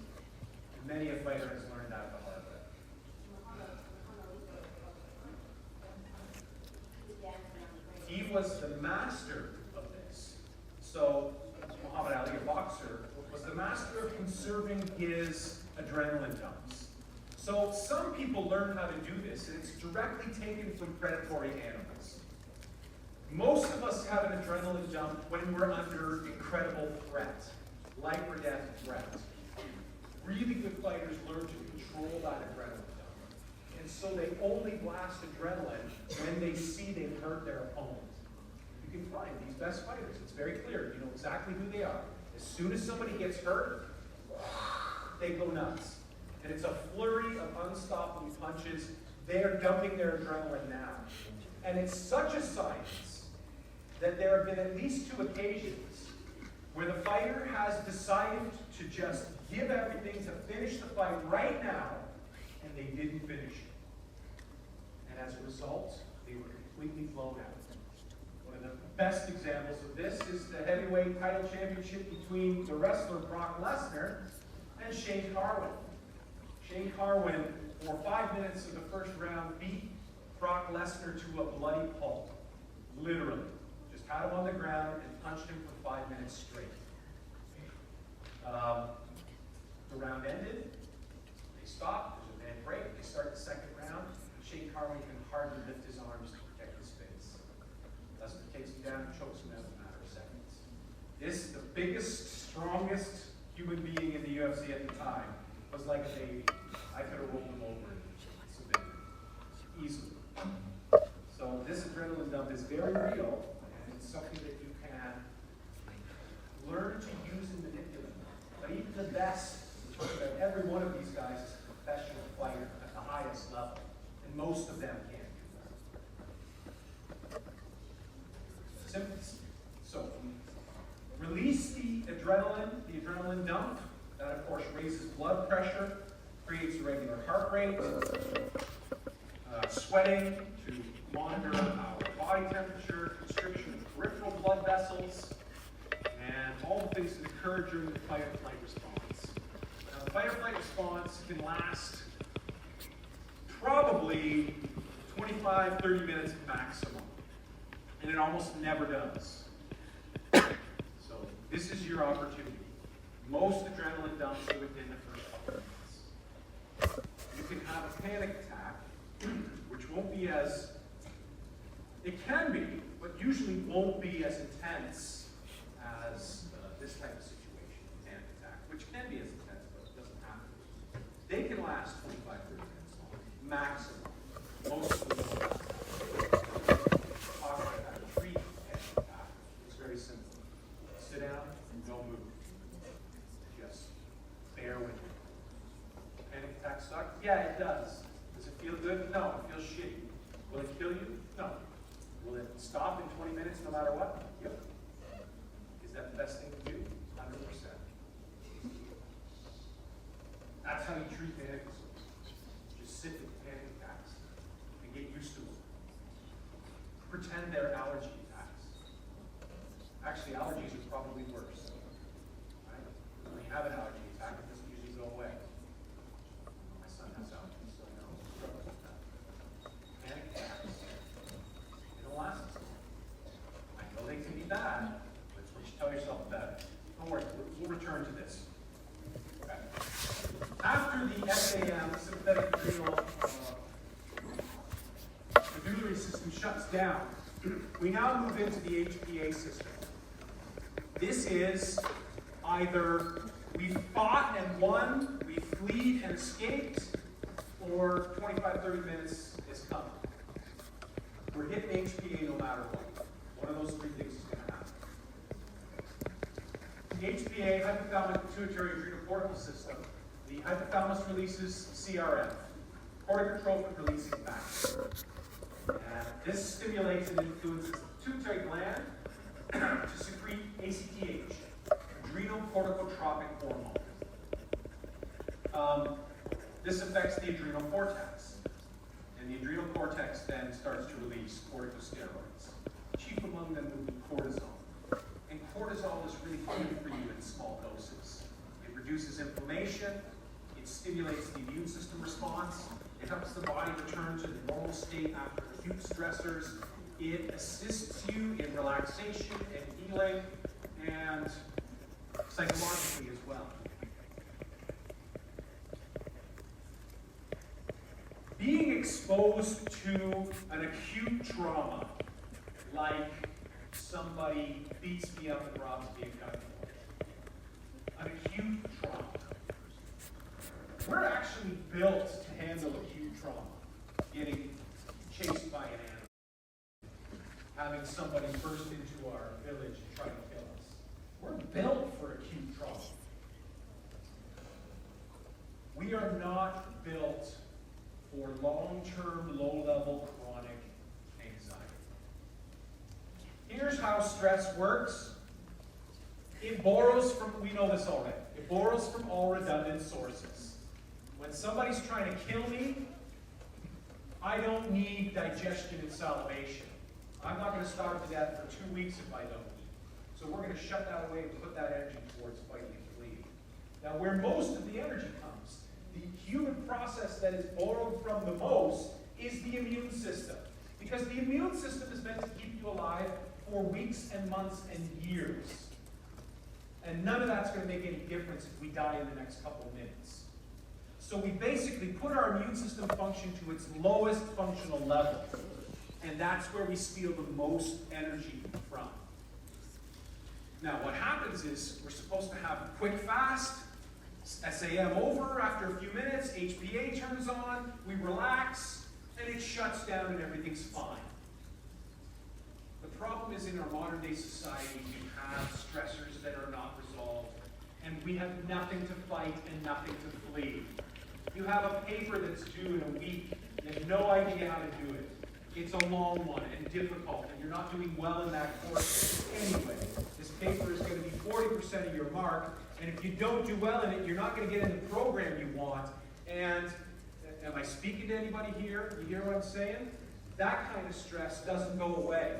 And many a fighter has learned that the hard way. He was the master of this. So Muhammad Ali, a boxer, was the master of conserving his adrenaline dumps. So some people learn how to do this, and it's directly taken from predatory animals. Most of us have an adrenaline dump when we're under incredible threat, life or death threat. Really good fighters learn to control that adrenaline dump. And so they only blast adrenaline when they see they've hurt their opponent. You can find these best fighters. It's very clear. You know exactly who they are. As soon as somebody gets hurt, they go nuts. And it's a flurry of unstoppable punches. They are dumping their adrenaline now. And it's such a science that there have been at least 2 occasions where the fighter has decided to just give everything to finish the fight right now, and they didn't finish it. And as a result, they were completely blown out. One of the best examples of this is the heavyweight title championship between the wrestler Brock Lesnar and Shane Carwin. Shane Carwin, for 5 minutes of the first round, beat Brock Lesnar to a bloody pulp. Literally. Just had him on the ground and punched him for 5 minutes straight. The round ended. They stopped. There's a man break. They start the second round. Shane Carwin can hardly lift his arms to protect his face. Lesnar takes him down and chokes him out in a matter of seconds. This, the biggest, strongest human being in the UFC at the time, was like a baby. I could have rolled him over and submitted him easily. So this adrenaline dump is very real, and it's something that you can learn to use and manipulate. But even the best, every one of these guys is a professional fighter at the highest level, and most of them can't do that. Simple. So release the adrenaline dump. That, of course, raises blood pressure, creates a regular heart rate, sweating to monitor our body temperature, constriction of peripheral blood vessels, and all the things that occur during the fight or flight response. Now, the fight or flight response can last probably 25, 30 minutes maximum, and it almost never does. So this is your opportunity. Most adrenaline dumps are within the first couple of minutes. You can have a panic attack, which won't be as, it can be, but usually won't be as intense as this type of situation, panic attack, which can be as intense, but it doesn't have to be. They can last 25, 30 minutes long, maximum. Most of them will last. Talk about how to treat a panic attack. It's very simple. Sit down and don't move. Just bear with it. Panic attack suck? Yeah, it does. Does it feel good? No, it feels shitty. Will it kill you? No. Will it stop in 20 minutes no matter what? Yep. Is that the best thing to do? 100%. That's how you treat panic disorders. Just sit with panic attacks and get used to them. Pretend they're allergy attacks. Actually, allergies are probably worse. Right? When you have an allergy attack, it doesn't usually go away. My son has allergies, so I know he struggles with that. Panic attacks, they don't last as long. I know they can be bad, but you tell yourself better. Don't worry, we'll return to this. Okay. After the SAM, sympathetic adrenal medullary system shuts down, we now move into the HPA system. This is either we fought and won, we fled and escaped, or 25, 30 minutes is coming. We're hitting HPA no matter what. One of those 3 things is going to happen. The HPA, hypothalamic pituitary adrenal cortical system, the hypothalamus releases CRF, corticotrophic releasing factor. And this stimulates and influences the pituitary gland to secrete ACTH, adrenal corticotropic hormone. This affects the adrenal cortex, and the adrenal cortex then starts to release corticosteroids. Chief among them would be cortisol. And cortisol is really good for you in small doses. It reduces inflammation, it stimulates the immune system response, it helps the body return to the normal state after acute stressors, it assists you in relaxation and healing, and psychologically as well. Being exposed to an acute trauma, like somebody beats me up and robs me of gunpoint, an acute trauma. We're actually built to handle acute trauma. Getting chased by an animal, having somebody burst into our village and try to kill us. We're built for acute trauma. We We are not built for long-term, low-level chronic anxiety. Here's how stress works. It borrows from, we know this already, it borrows from all redundant sources. When somebody's trying to kill me, I don't need digestion and salivation. I'm not going to starve to death for 2 weeks if I don't eat. So we're going to shut that away and put that energy towards fighting and fleeing. Now, where most of the energy comes, the human process that is borrowed from the most is the immune system. Because the immune system is meant to keep you alive for weeks and months and years. And none of that's going to make any difference if we die in the next couple of minutes. So we basically put our immune system function to its lowest functional level. And that's where we steal the most energy from. Now what happens is we're supposed to have a quick fast, SAM over after a few minutes, HPA turns on, we relax, and it shuts down and everything's fine. The problem is in our modern day society, we have stressors that are not resolved, and we have nothing to fight and nothing to flee. You have a paper that's due in a week, you have no idea how to do it. It's a long one and difficult, and you're not doing well in that course anyway. This paper is going to be 40% of your mark, and if you don't do well in it, you're not going to get in the program you want. And am I speaking to anybody here? You hear what I'm saying? That kind of stress doesn't go away.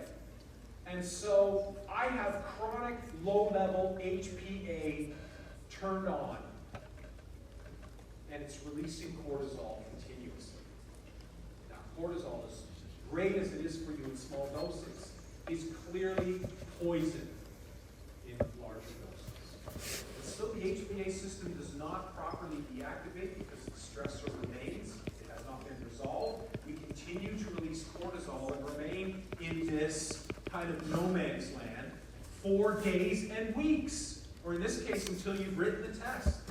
And so I have chronic low-level HPA turned on, and it's releasing cortisol continuously. Now, cortisol, as great as it is for you in small doses, is clearly poison in larger doses. And still, the HPA system does not properly deactivate because the stressor remains. It has not been resolved. We continue to release cortisol and remain in this kind of no man's land for days and weeks, or in this case, until you've written the test.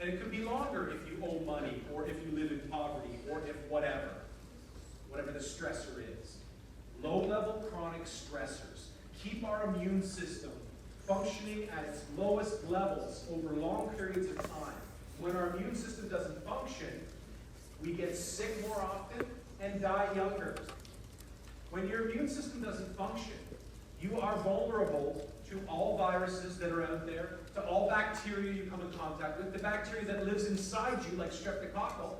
And it could be longer if you owe money, or if you live in poverty, or if whatever the stressor is. Low-level chronic stressors keep our immune system functioning at its lowest levels over long periods of time. When our immune system doesn't function, we get sick more often and die younger. When your immune system doesn't function, you are vulnerable to all viruses that are out there, to all bacteria you come in contact with, the bacteria that lives inside you, like streptococcal,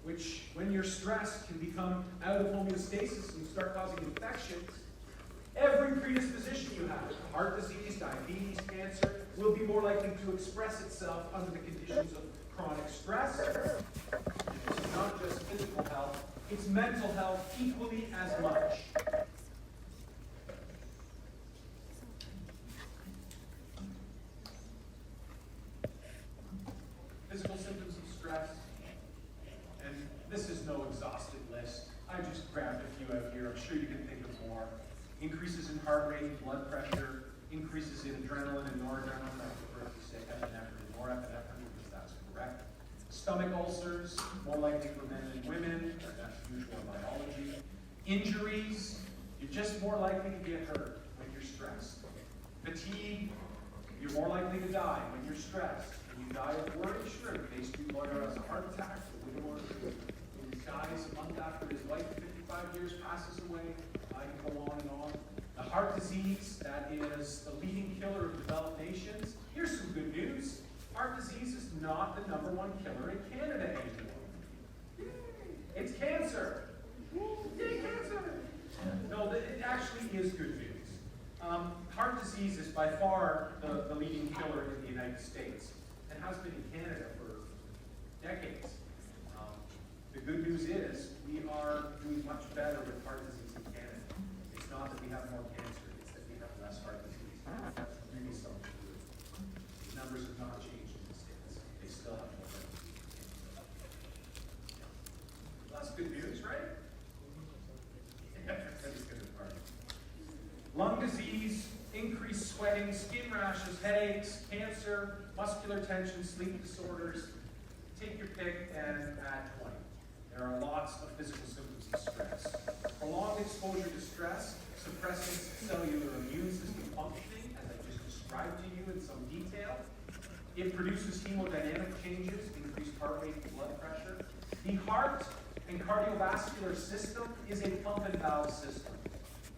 which, when you're stressed, can become out of homeostasis and start causing infections. Every predisposition you have, heart disease, diabetes, cancer, will be more likely to express itself under the conditions of chronic stress. It's not just physical health, it's mental health equally as much. Physical symptoms of stress, and this is no exhaustive list. I just grabbed a few out here. I'm sure you can think of more. Increases in heart rate, blood pressure, increases in adrenaline and noradrenaline. I prefer to say epinephrine and norepinephrine because that's correct. Stomach ulcers, more likely for men than women. That's usual biology. Injuries, you're just more likely to get hurt when you're stressed. Fatigue, you're more likely to die when you're stressed. When you die of worry, sure, the Bay Street lawyer has a heart attack, the widower who dies a month after his wife of 55 years passes away. I can go on and on. The heart disease, that is the leading killer of developed nations. Here's some good news. Heart disease is not the #1 killer in Canada anymore. It's cancer. Yay, cancer! No, it actually is good news. Heart disease is by far the leading killer in the United States, and has been in Canada for decades. The good news is we are doing much better with heart disease in Canada. It's not that we have more cancer, it's that we have less heart disease. That's really something to do. The numbers have not changed in the States. They still have more heart disease. That's good news, right? That's good as part. Lung disease, increased sweating, skin rashes, headaches, cancer, muscular tension, sleep disorders. Take your pick and add 20. There are lots of physical symptoms of stress. Prolonged exposure to stress suppresses cellular immune system functioning, as I just described to you in some detail. It produces hemodynamic changes, increased heart rate and blood pressure. The heart and cardiovascular system is a pump and valve system.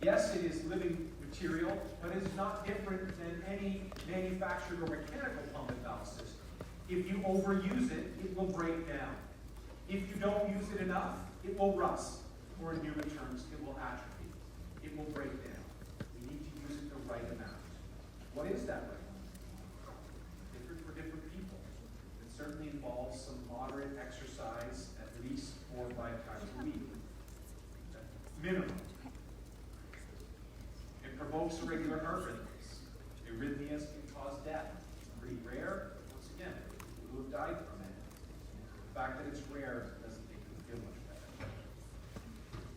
Yes, it is living material, but it's not different than any manufactured or mechanical pump and valve system. If you overuse it, it will break down. If you don't use it enough, it will rust, or in human terms, it will atrophy. It will break down. We need to use it the right amount. What is that right amount? Different for different people. It certainly involves some moderate exercise, at least 4 or 5 times a week. Minimum. It provokes irregular heart rhythms. Arrhythmias can cause death. Pretty rare, but once again, people who have died from it. The fact that it's rare doesn't make them feel much better.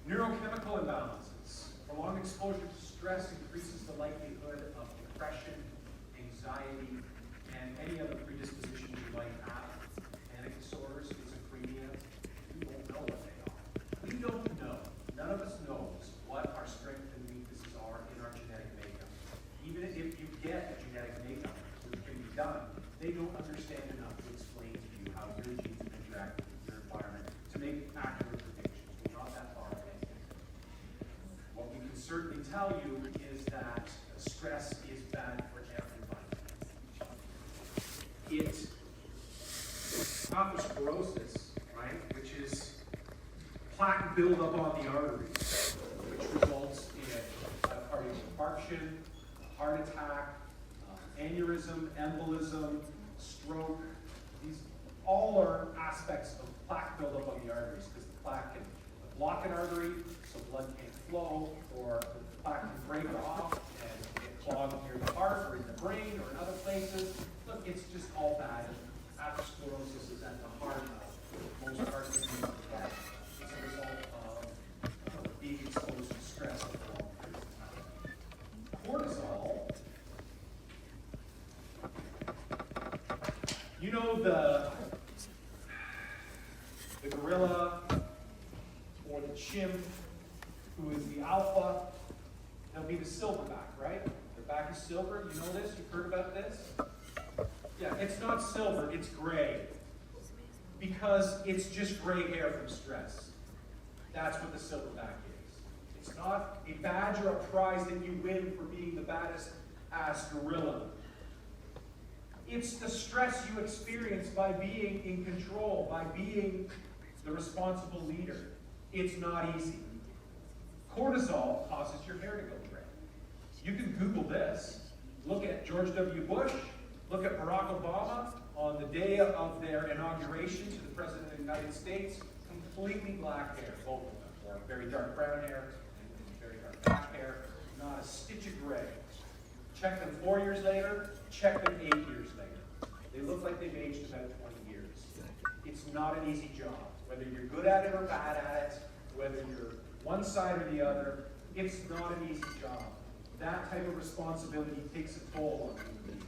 Neurochemical imbalances. Prolonged exposure to stress increases the likelihood of depression, anxiety, and any other predispositions you might have. Panic disorders, schizophrenia. We won't know what they are. We don't know. None of us knows what our strengths and weaknesses are in our genetic makeup. Even if you get a genetic makeup, which can be done, they don't understand enough to explain to you how your genes interact with your environment to make accurate predictions. We're not that far away. What we can certainly tell you is that stress is bad for everybody. It atherosclerosis, right, which is plaque buildup on the arteries, which results in a cardiac infarction, a heart attack, aneurysm, embolism, stroke. These all are aspects of plaque buildup on the arteries because the plaque can block an artery so blood can't flow, or the plaque can break off and get clogged near the heart or in the brain or in other places. Look, it's just all bad. Atherosclerosis is at the heart of most heart disease and death. It's a result of being exposed to stress for a long period of time. Cortisol. You know the gorilla or the chimp who is the alpha, they'll be the silverback, right? Their back is silver. You know this? You've heard about this? Yeah, it's not silver, it's gray. Because it's just gray hair from stress. That's what the silverback is. It's not a badge or a prize that you win for being the baddest ass gorilla. It's the stress you experience by being in control, by being the responsible leader. It's not easy. Cortisol causes your hair to go gray. You can Google this. Look at George W. Bush. Look at Barack Obama on the day of their inauguration to the President of the United States. Completely black hair, both of them. Or very dark brown hair and very dark black hair. Not a stitch of gray. Check them 4 years later. Check them 8 years later. They look like they've aged about 20 years. It's not an easy job. Whether you're good at it or bad at it, whether you're one side or the other, it's not an easy job. That type of responsibility takes a toll on human beings.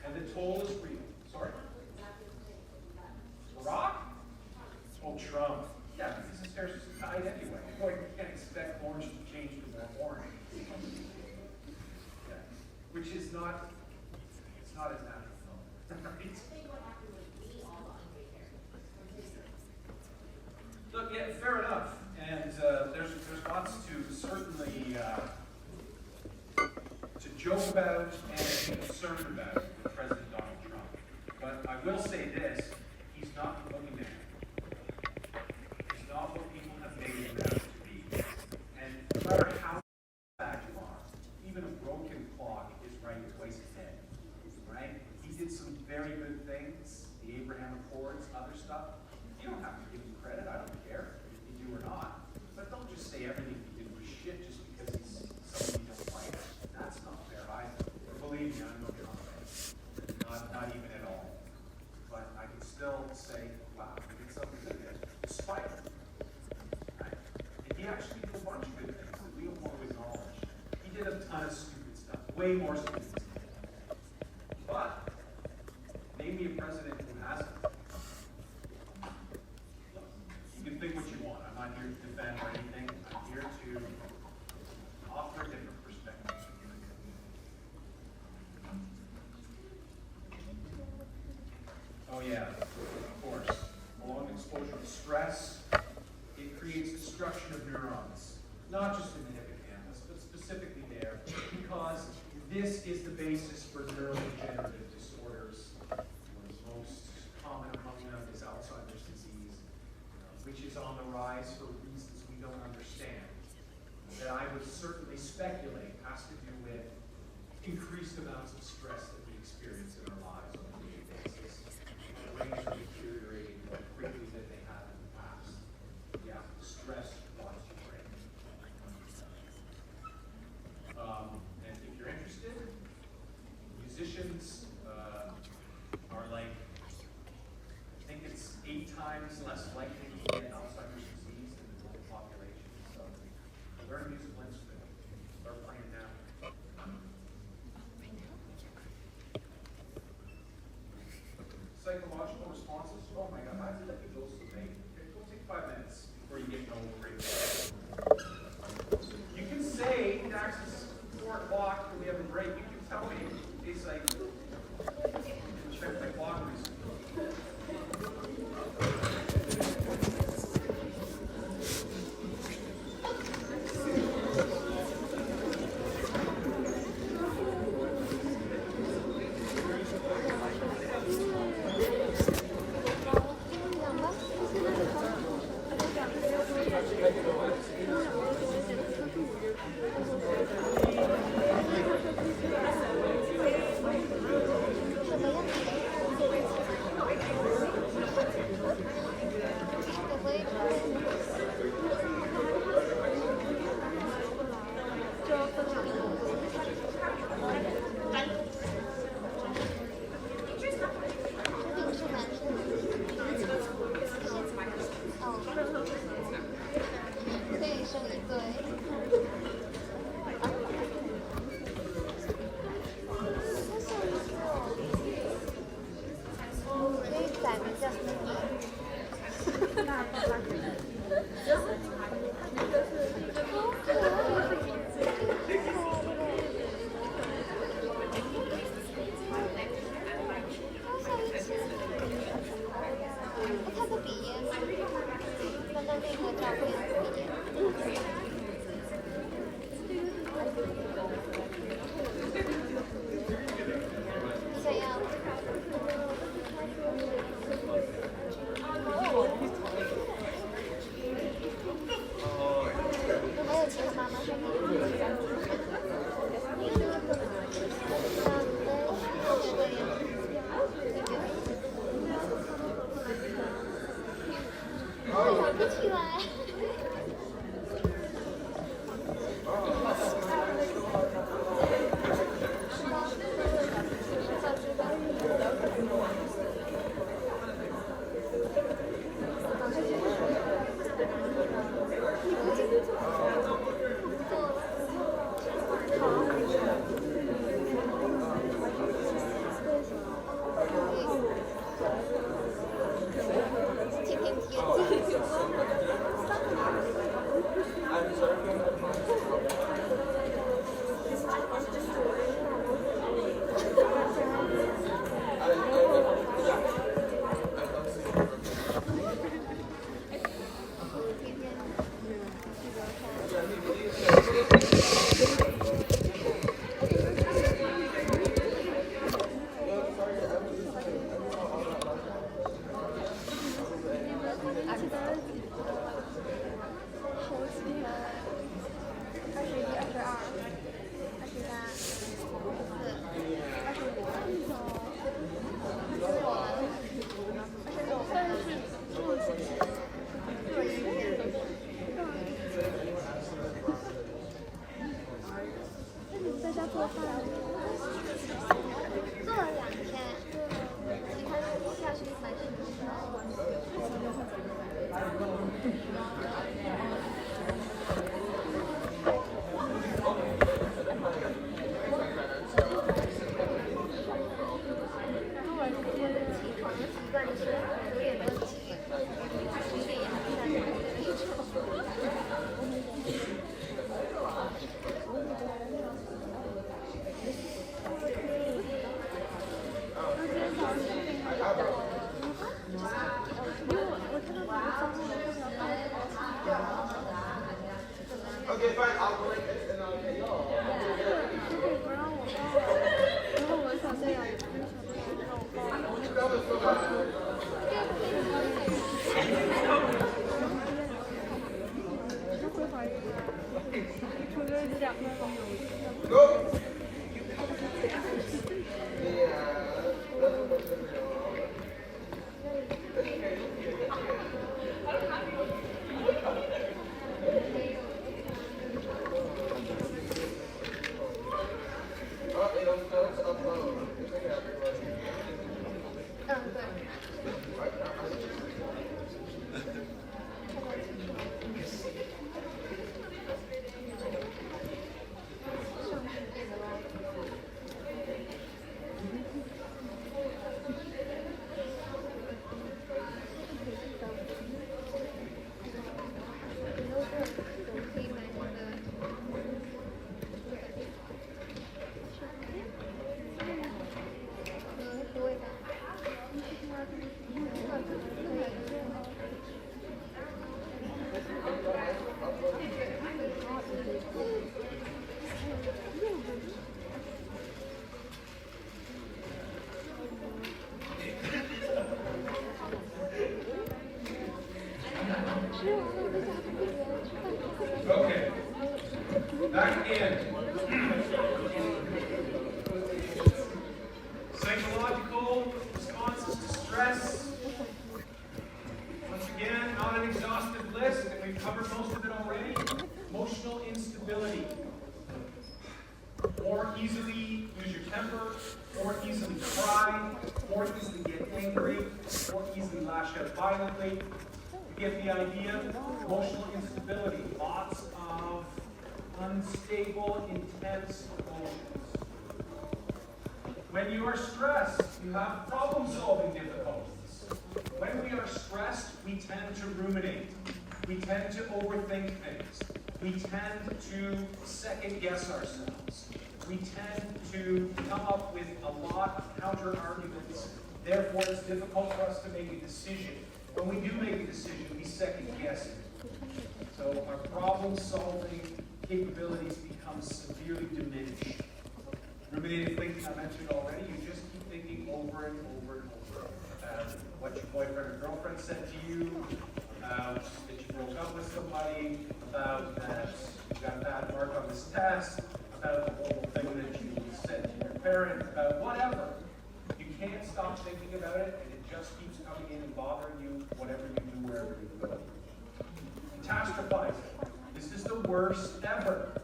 And the toll is real. Sorry? Barack? Oh, Trump. Yeah, because his hair's just tied anyway. Boy, you can't expect orange to change to more orange. Yeah. Which is not, it's not as natural. Right? Look, yeah, fair enough. And there's lots to certainly to joke about and be concerned about with President Donald Trump. But I will say this, he's not the boogeyman. He's not what people have made him out to be. And no matter how bad you are, even a broken clock is right twice a day. Right? He did some very good things, the Abraham Accords, other stuff. You don't have to give him credit, I don't care if you do or not. But don't just say everything he did was shit just because he's somebody you don't like. That's not fair either. Believe me, I know you're not right. Not even at all. But I can still say, wow, he did something good there, despite it. Right? And he actually did a bunch of good things that we don't want to acknowledge. He did a ton of stupid stuff, way more stupid stuff. But, name me a president who hasn't. You can think what you want. I'm not here to defend or anything. I'm here to offer a different perspective. Oh yeah. arise for reasons we don't understand, that I would certainly speculate has to do with increased amounts of stress that we experience in our lives on a daily basis. The brains are deteriorating more quickly than they have in the past. Yeah, stress rots your brain. And if you're interested, musicians are like, I think it's 8 times less likely to get Alzheimer's disease than the total population. So learn a musical instrument. Start playing now. Psychological responses. Oh my God, I have to let you go so late. Okay, go take 5 minutes before you get no break. You can say, Dax, it's 4 o'clock and we have a break. You can tell me in case I check my clock recently. Okay, fine. I'll go like this and I'll take off. 如果我想这样，我想这样。Back in. Psychological responses to stress. Once again, not an exhaustive list, and we've covered most of it already. Emotional instability. More easily lose your temper, more easily cry, more easily get angry, more easily lash out violently. You get the idea? Emotional instability. Lots of unstable, intense emotions. When you are stressed, you have problem-solving difficulties. When we are stressed, we tend to ruminate. We tend to overthink things. We tend to second-guess ourselves. We tend to come up with a lot of counter-arguments. Therefore, it's difficult for us to make a decision. When we do make a decision, we second-guess it. So our problem-solving capabilities become severely diminished. Ruminative thinking, I mentioned already, you just keep thinking over and over and over about what your boyfriend or girlfriend said to you, about that you broke up with somebody, about that you got a bad mark on this test, about the whole thing that you said to your parent, about whatever. You can't stop thinking about it, and it just keeps coming in and bothering you, whatever you do, wherever you go. Catastrophizing. This is the worst ever.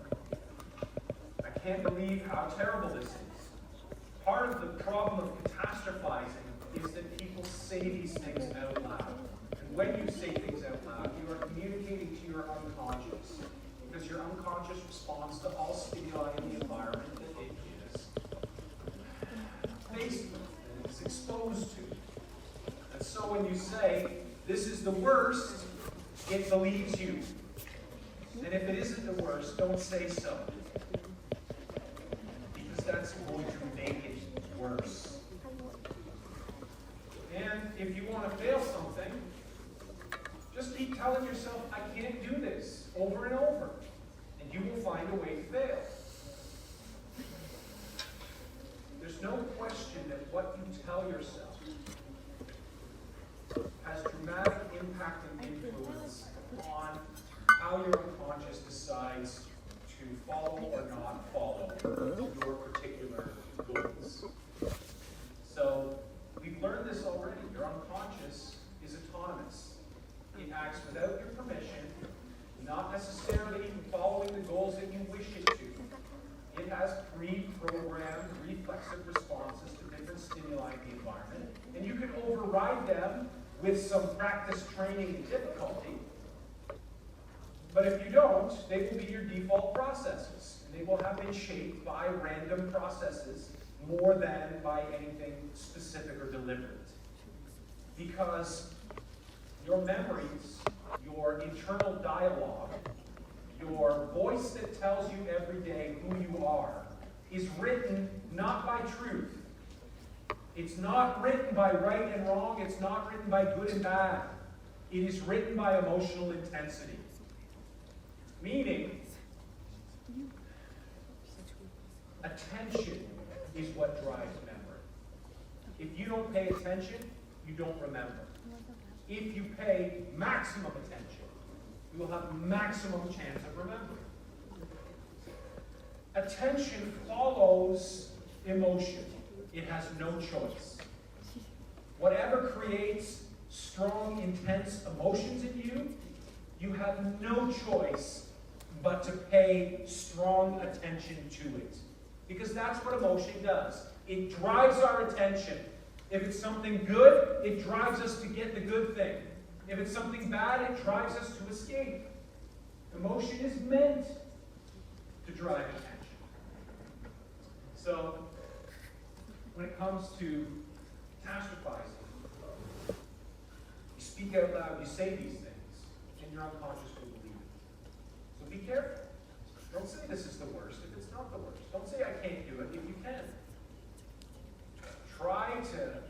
I can't believe how terrible this is. Part of the problem of catastrophizing is that people say these things out loud. And when you say things out loud, you are communicating to your unconscious. Because your unconscious responds to all stimuli in the environment that it is faced with, that it's exposed to. And so when you say, this is the worst, it believes you. And if it isn't the worst, don't say so. Because that's going to make it worse. And if you want to fail something, just keep telling yourself, I can't do this, over and over. And you will find a way to fail. There's no question that what you tell yourself has dramatic impact and influence on how your unconscious decides to follow or not follow your particular goals. So, we've learned this already. Your unconscious is autonomous. It acts without your permission, not necessarily following the goals that you wish it to. It has pre-programmed reflexive responses to different stimuli in the environment, and you can override them with some practice, training, and difficulty. But if you don't, they will be your default processes. And they will have been shaped by random processes more than by anything specific or deliberate. Because your memories, your internal dialogue, your voice that tells you every day who you are, is written not by truth. It's not written by right and wrong. It's not written by good and bad. It is written by emotional intensity. Meaning, attention is what drives memory. If you don't pay attention, you don't remember. If you pay maximum attention, you will have maximum chance of remembering. Attention follows emotion. It has no choice. Whatever creates strong, intense emotions in you, you have no choice but to pay strong attention to it. Because that's what emotion does. It drives our attention. If it's something good, it drives us to get the good thing. If it's something bad, it drives us to escape. Emotion is meant to drive attention. So, when it comes to catastrophizing, you speak out loud, you say these things, and your unconscious will believe it. So be careful. Don't say this is the worst if it's not the worst. Don't say I can't do it if you can. Try to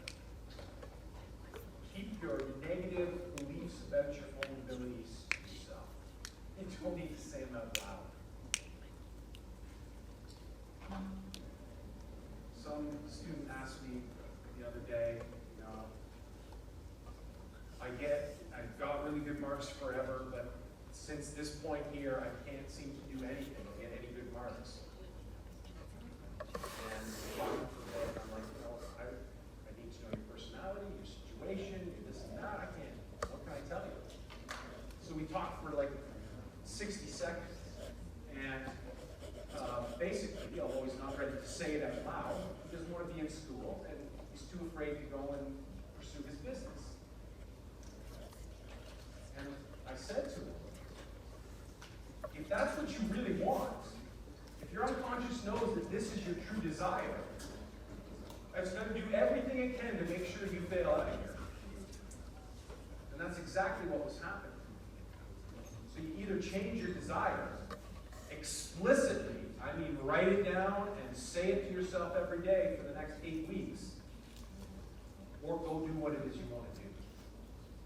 keep your negative beliefs about your vulnerabilities to yourself. You don't need to say them out loud. Some student asked me the other day, I've got really good marks forever, but since this point here, I can't seem to do anything, get any good remarks. And I'm like, I need to know your personality, your situation, your this and that. I can't. What can I tell you? So we talked for like 60 seconds, and basically, although he's not ready to say it out loud, he doesn't want to be in school, and he's too afraid to go and pursue his business. And I said to him, if that's what you really want, if your unconscious knows that this is your true desire, it's going to do everything it can to make sure you fail out of here. And that's exactly what was happening. So you either change your desire explicitly, I mean write it down and say it to yourself every day for the next 8 weeks, or go do what it is you want to do.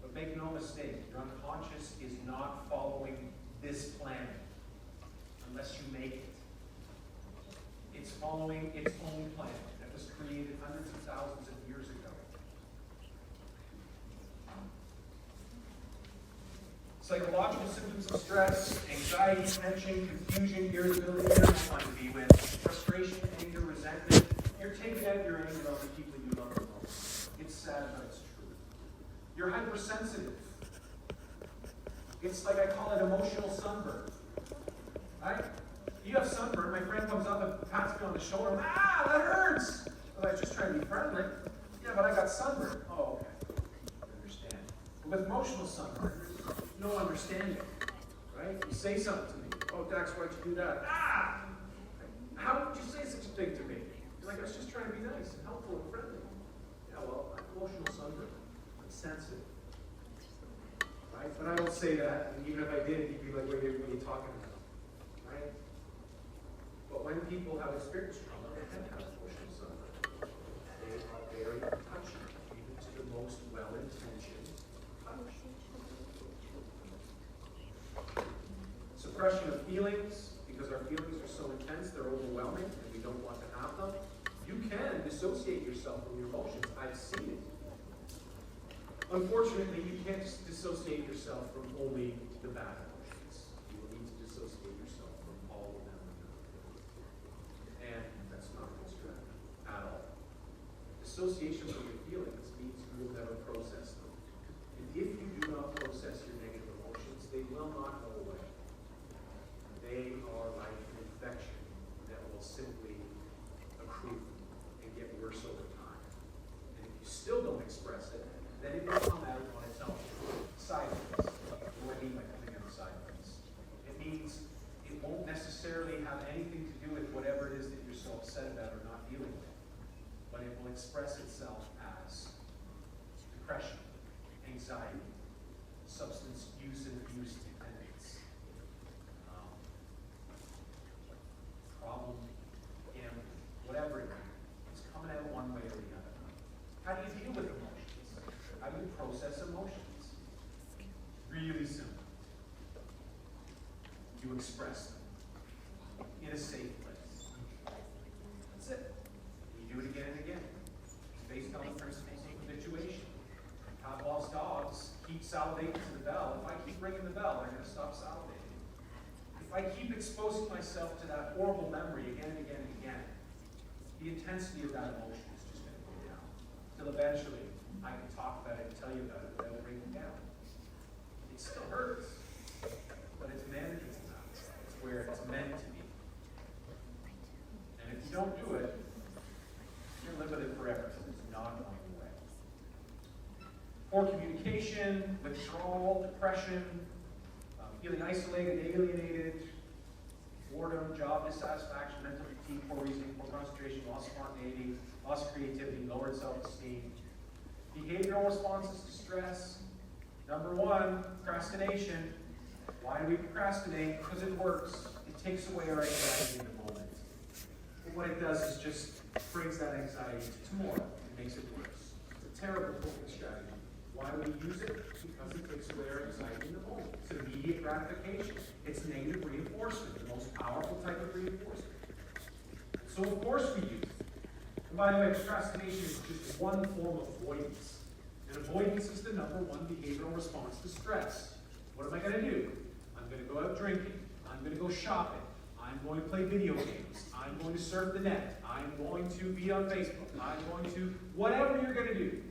But make no mistake, your unconscious is not following this plan unless you make it. It's following its own plan that was created hundreds of thousands of years ago. Psychological symptoms of stress, anxiety, tension, confusion, irritability, you don't want to be with, frustration, anger, resentment. You're taking out your anger on the people you love the most. It's sad, but it's true. You're hypersensitive. It's like I call it emotional sunburn. Right? You have sunburn, my friend comes up and pats me on the shoulder, that hurts! But I was just trying to be friendly. Yeah, but I got sunburn. Oh, okay. I understand. But with emotional sunburn, no understanding, right? You say something to me. Oh, Dax, why'd you do that? How would you say such a thing to me? You're like, I was just trying to be nice and helpful and friendly. Yeah, well, I'm emotional sunburn. I'm sensitive. Right? But I don't say that, and even if I did, you'd be like, what are you talking about? Right? But when people have experienced trauma, they tend to have emotional sunburn. They are very touchy, even to the most well-intentioned touch. Suppression of feelings, because our feelings are so intense, they're overwhelming, and we don't want to have them. You can dissociate yourself from your emotions. I've seen it. Unfortunately, you can't dissociate yourself from only the bad emotions. You will need to dissociate yourself from all of them. And that's not a good strategy at all. Dissociation from your feelings means you will never process them. And if you do not process your negative emotions, they will not go away. They are like an infection that will simply accrue and get worse over time. And if you still don't express it, then it will come out on its own. Sideways. What do I mean by coming out sideways? It means it won't necessarily have anything to do with whatever it is that you're so upset about or not dealing with. But it will express itself as depression, anxiety, substance use and abuse dependence, problem, whatever it is. It's coming out one way or the other. How do you deal with emotions? How do you process emotions? Really simple. You express them in a safe place. That's it. You do it again and again. Based on the principles of habituation. Pavlov's dogs keep salivating to the bell. If I keep ringing the bell, they're going to stop salivating. If I keep exposing myself to that horrible memory again and again and again, the intensity of that emotion is just going to go down. Till eventually, I can talk about it and tell you about it without breaking down. It still hurts, but it's manageable now. It's where it's meant to be. And if you don't do it, you're going to live with it forever. It's not going away. Poor communication, withdrawal, depression, feeling isolated, alienated, boredom, job dissatisfaction, mental fatigue, poor reasoning, poor concentration, loss of spontaneity, loss of creativity, lowered self-esteem. Behavioral responses to stress. Number one, procrastination. Why do we procrastinate? Because it works. It takes away our anxiety in the moment. And what it does is just brings that anxiety to tomorrow. It makes it worse. It's a terrible coping strategy. Why do we use it? Because it takes away our anxiety in the moment. It's immediate gratification. It's negative reinforcement, the most powerful type of reinforcement. So of course we use it. And by the way, procrastination is just one form of avoidance. And avoidance is the number one behavioral response to stress. What am I going to do? I'm going to go out drinking. I'm going to go shopping. I'm I'm going to play video games. I'm going to surf the net. I'm going to be on Facebook. I'm going to, whatever you're going to do.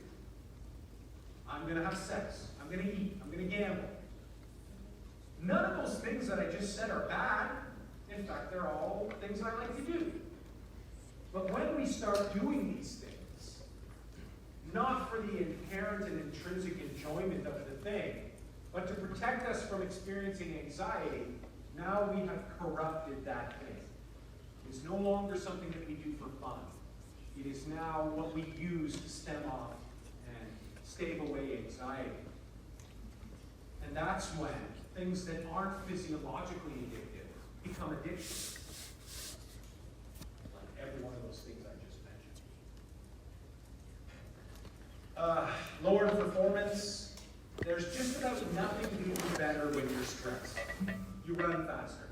I'm going to have sex. I'm going to eat. I'm going to gamble. None of those things that I just said are bad. In fact, they're all things I like to do. But when we start doing these things, not for the inherent and intrinsic enjoyment of the thing, but to protect us from experiencing anxiety, now we have corrupted that thing. It's no longer something that we do for fun. It is now what we use to stem off and stave away anxiety. And that's when things that aren't physiologically addictive become addictions. Like every one of those things I just mentioned. Lower performance. There's just about nothing you do better when you're stressed. You run faster.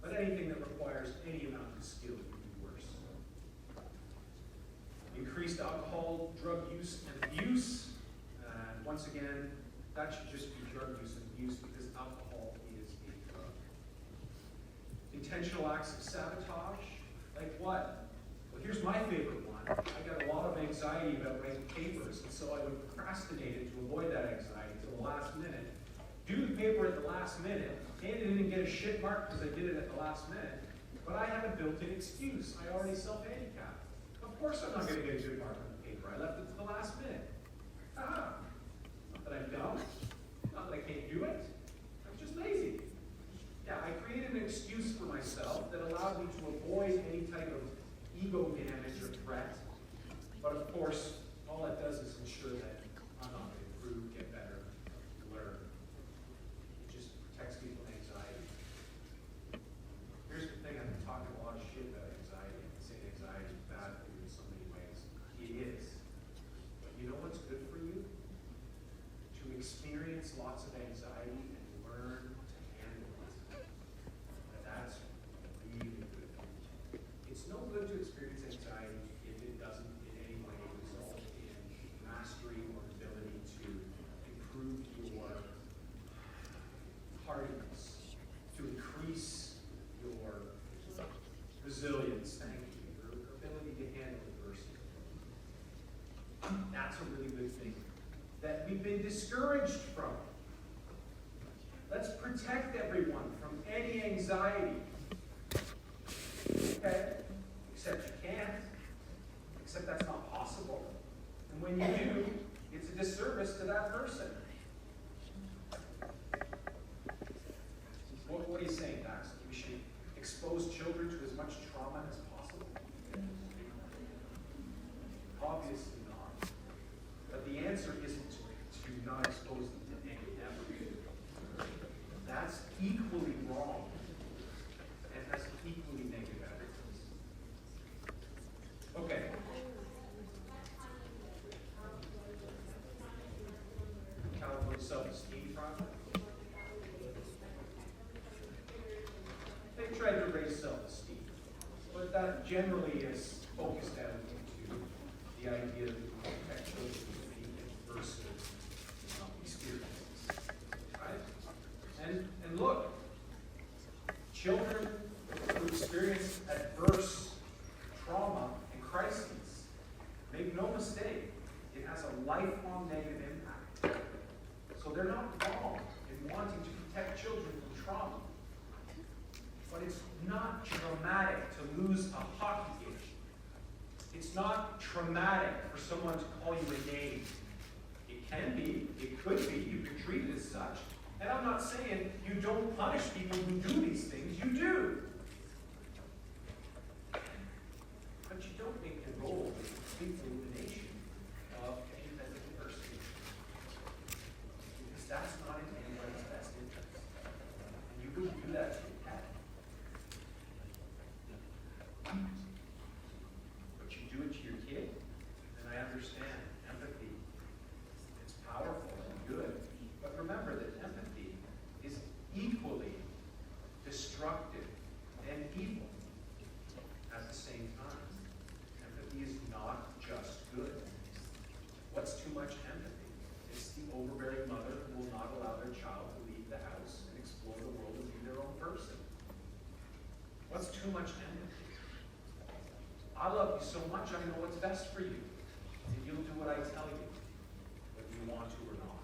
But anything that requires any amount of skill, you do worse. Increased alcohol, drug use, and abuse. Once again, that should just be drug use and abuse because alcohol is a drug. Intentional acts of sabotage. Like what? Well, here's my favorite one. I got a lot of anxiety about writing papers, and so I would procrastinate it to avoid that anxiety till the last minute. Do the paper at the last minute, and it didn't get a shit mark because I did it at the last minute, but I had a built-in excuse. I already self-handicapped. Of course I'm not going to get a good mark on the paper. I left it to the last minute. Not that I'm dumb. Not that I can't do it. I'm just lazy. Yeah, I created an excuse for myself that allowed me to avoid any type of ego damage or threat. But of course, all that does is ensure that I'm not going to improve, get better, learn. It just protects me from anxiety. Here's the thing, I've been talking a lot of shit about anxiety. I've been saying anxiety is bad for you in so many ways. It is. But you know what's good for you? To experience lots of anxiety and learn to handle it. That's really good for you. It's no good to experience anxiety if it doesn't in any way result in mastery or ability to improve your hardiness, to increase your resilience, thank you, your ability to handle adversity. That's a really good thing that we've been discouraged from. Let's protect everyone from any anxiety. Okay? Except you can't. Except that's not possible. And when you do, it's a disservice to that person. What are you saying, Dax? We should expose children to as much trauma as possible? Obviously not. But the answer isn't to not expose them to any ever. That's equally wrong and has equally negative outcomes. Okay. California Self-Esteem Project. They tried to raise self-esteem, but that generally is focused out into the idea that we protect children from adversive experiences, right? And look, children who experience adverse trauma and crises, make no mistake, it has a lifelong negative impact. So they're not wrong in wanting to protect children from trauma. But it's not traumatic to lose a hockey game. It's not traumatic for someone to call you a name. It can be, it could be, you can treat it as such. And I'm not saying you don't punish people who do these things, you do. But you don't make the goal the complete elimination of anything adversity. Because that's not in anybody's best interest. And you wouldn't do that to your pet. But you do it to your kid, and I understand empathy. It's powerful and good. But remember that empathy is equally you so much, I know what's best for you. And you'll do what I tell you, whether you want to or not.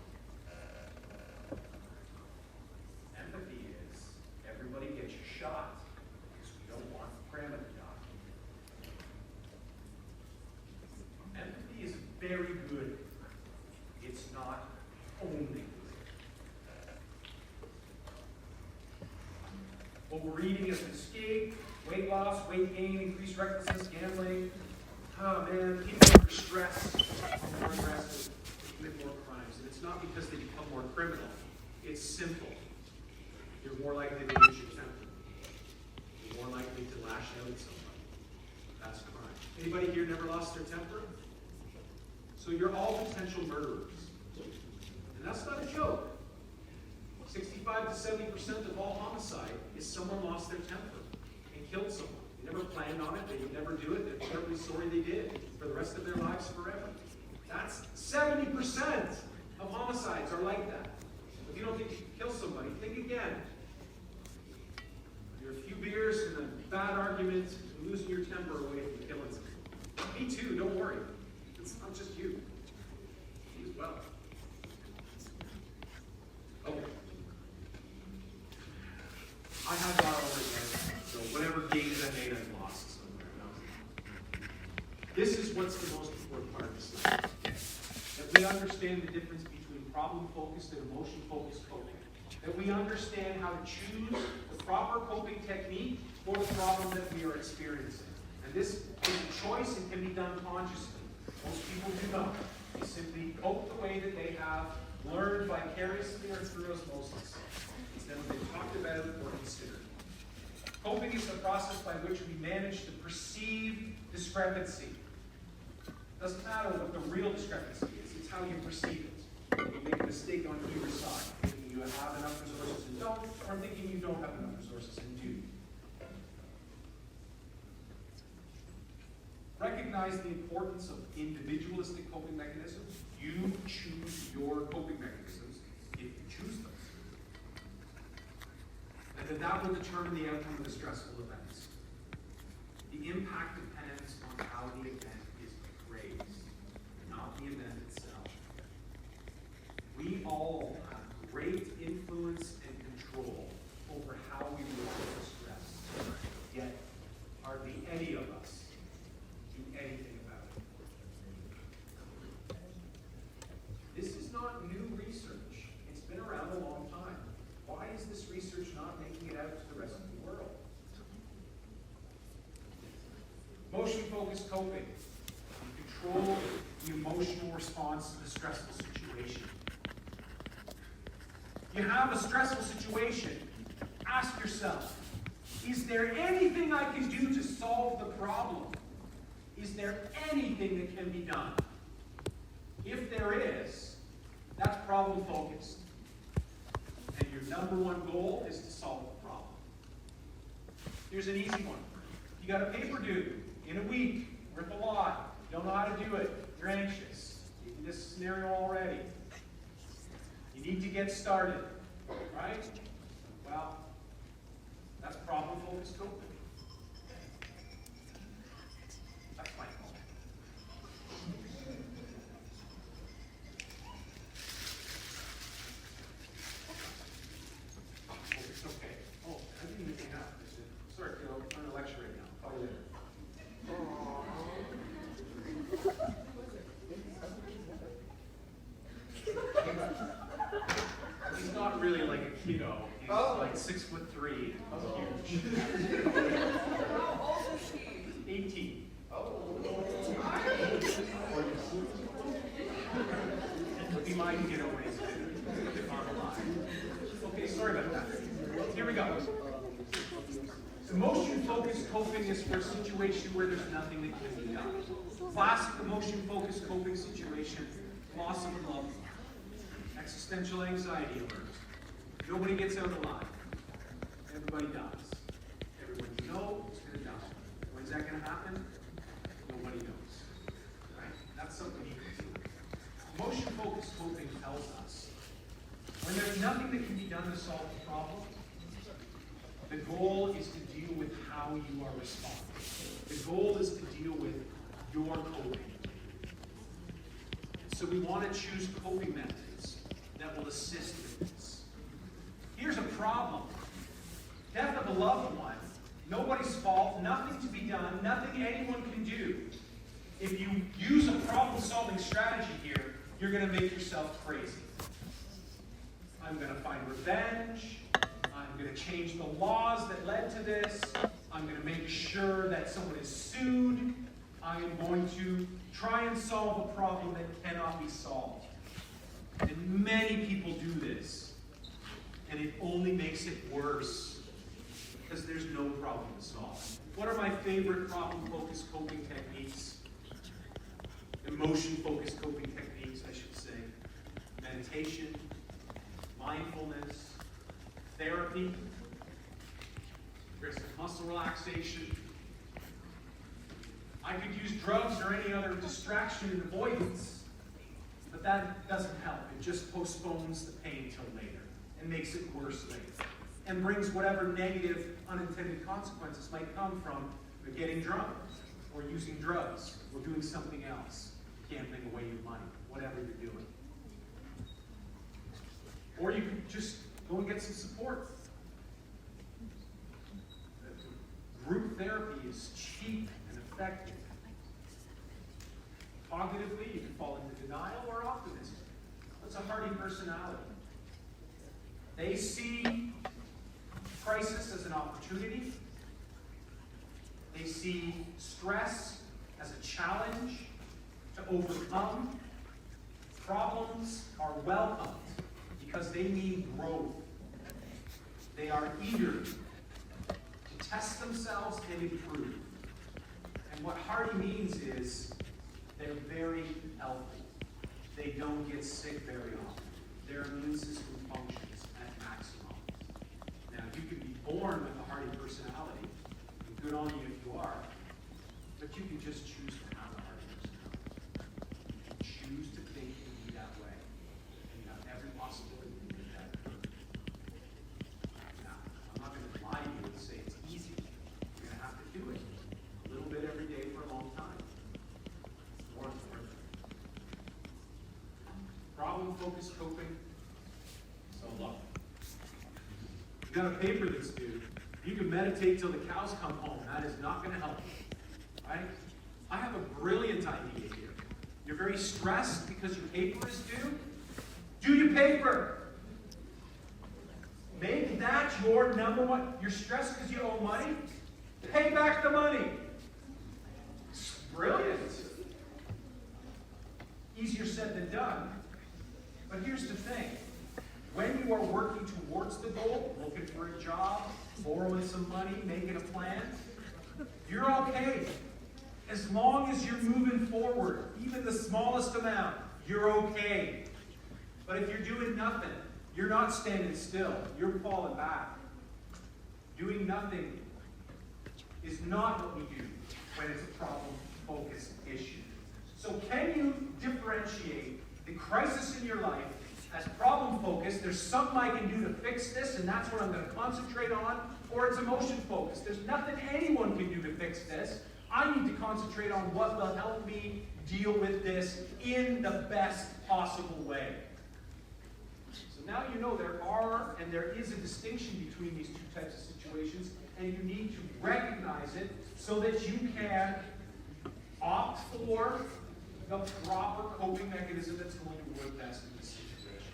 Empathy is everybody gets your shot because we don't want to cram it down. Empathy is very good. It's not only good. What we're reading is escape, weight loss, weight gain, increased recklessness, gambling. Oh man, people are stressed, more aggressive, they commit more crimes. And it's not because they become more criminal. It's simple. You're more likely to lose your temper. You're more likely to lash out at somebody. That's crime. Anybody here never lost their temper? So you're all potential murderers. And that's not a joke. 65 to 70% of all homicide is someone lost their temper and killed someone. They never planned on it, they would never do it, they're terribly sorry they did for the rest of their lives forever. That's 70% of homicides are like that. If you don't think you can kill somebody, think again. You're a few beers and a bad argument and losing your temper away from killing someone. Me too, don't worry. It's not just you. Me as well. Okay. I have that over again, so whatever gains I made, I've lost somewhere. This is what's the most important part of this lesson. That we understand the difference between problem-focused and emotion-focused coping. That we understand how to choose the proper coping technique for the problem that we are experiencing. And this is a choice and can be done consciously. Most people do not. They simply cope the way that they have learned vicariously or through osmosis. That have been talked about or considered. Coping is the process by which we manage to perceive discrepancy. Doesn't matter what the real discrepancy is, it's how you perceive it. You make a mistake on either side, thinking you have enough resources and don't, or thinking you don't have enough resources and do. Recognize the importance of individualistic coping mechanisms. You choose your coping mechanisms if you choose them. And that will determine the outcome of the stressful events. The impact depends on how the event is phrased, not the event itself. We all have great influence and control over how we react to stress, yet hardly any of us do anything about it. This is not new research. It's been around a long time. Why is this research not making it out to the rest of the world? Motion-focused coping. You control the emotional response to the stressful situation. You have a stressful situation. Ask yourself, is there anything I can do to solve the problem? Is there anything that can be done? If there is, that's problem-focused. And your number one goal is to solve the problem. Here's an easy one. You got a paper due in a week, worth a lot. You don't know how to do it. You're anxious. In this scenario already. You need to get started, right? Well, that's problem-focused coping. That's my call. It's okay. Oh, I didn't even have this. Sorry, I'm on a lecture right now. Call you later. He's not really like a kiddo. He's like 6'3". He's huge. How old is he? 18. He might get away with it on the line. Okay, sorry about that. Here we go. Emotion-focused coping is for a situation where there's nothing that can be done. Classic emotion-focused coping situation, loss of a loved one. Existential anxiety alert. Nobody gets out alive. Everybody dies. Everyone you know is going to die. When's that going to happen? Nobody knows. Right? That's something you can do. Emotion-focused coping tells us when there's nothing that can be done to solve the problem, The goal is to deal with how you are responding. The goal is to deal with your coping. So we want to choose coping methods that will assist with this. Here's a problem. Death of a loved one, nobody's fault, nothing to be done, nothing anyone can do. If you use a problem-solving strategy here, you're going to make yourself crazy. I'm going to find revenge. I'm going to change the laws that led to this. I'm going to make sure that someone is sued. I am going to try and solve a problem that cannot be solved. And many people do this. And it only makes it worse because there's no problem to solve. What are my favorite problem-focused coping techniques? Emotion-focused coping techniques, I should say. Meditation, mindfulness, therapy, progressive muscle relaxation. I could use drugs or any other distraction and avoidance, but that doesn't help. It just postpones the pain till later and makes it worse later and brings whatever negative unintended consequences might come from getting drunk or using drugs or doing something else, gambling away your money, whatever you're doing. Or you could just go and get some support. Group therapy is cheap and effective. Cognitively, you can fall into denial or optimism. What's a hardy personality? They see crisis as an opportunity. They see stress as a challenge to overcome. Problems are welcomed because they mean growth. They are eager to test themselves and improve. And what hardy means is they're very healthy. They don't get sick very often. Their immune system functions at maximum. Now, you can be born with a hardy personality, and good on you if you are, but you can just choose to have a hardy personality. You can choose to think and be that way. And you have every possibility to do that. Now, I'm not going to lie to you and say it's easy. You're going to have to do it a little bit every day for a long time. It's more important. Problem-focused coping. So look. You got a paper that's due. You can meditate till the cows come home. That is not going to help you. Right? I have a brilliant idea here. You're very stressed because your paper is due. Do your paper. Make that your number one. You're stressed because you owe money? Pay back the money. It's brilliant. Easier said than done. But here's the thing. When you are working towards the goal, looking for a job, borrowing some money, making a plan, you're okay. As long as you're moving forward, even the smallest amount, you're okay. But if you're doing nothing, you're not standing still. You're falling back. Doing nothing is not what we do when it's a problem-focused issue. So can you differentiate the crisis in your life as problem-focused? There's something I can do to fix this, and that's what I'm going to concentrate on. Or it's emotion-focused. There's nothing anyone can do to fix this. I need to concentrate on what will help me deal with this in the best possible way. So now you know there is a distinction between these two types of situations, and you need to recognize it so that you can opt for the proper coping mechanism that's going to work best in this situation.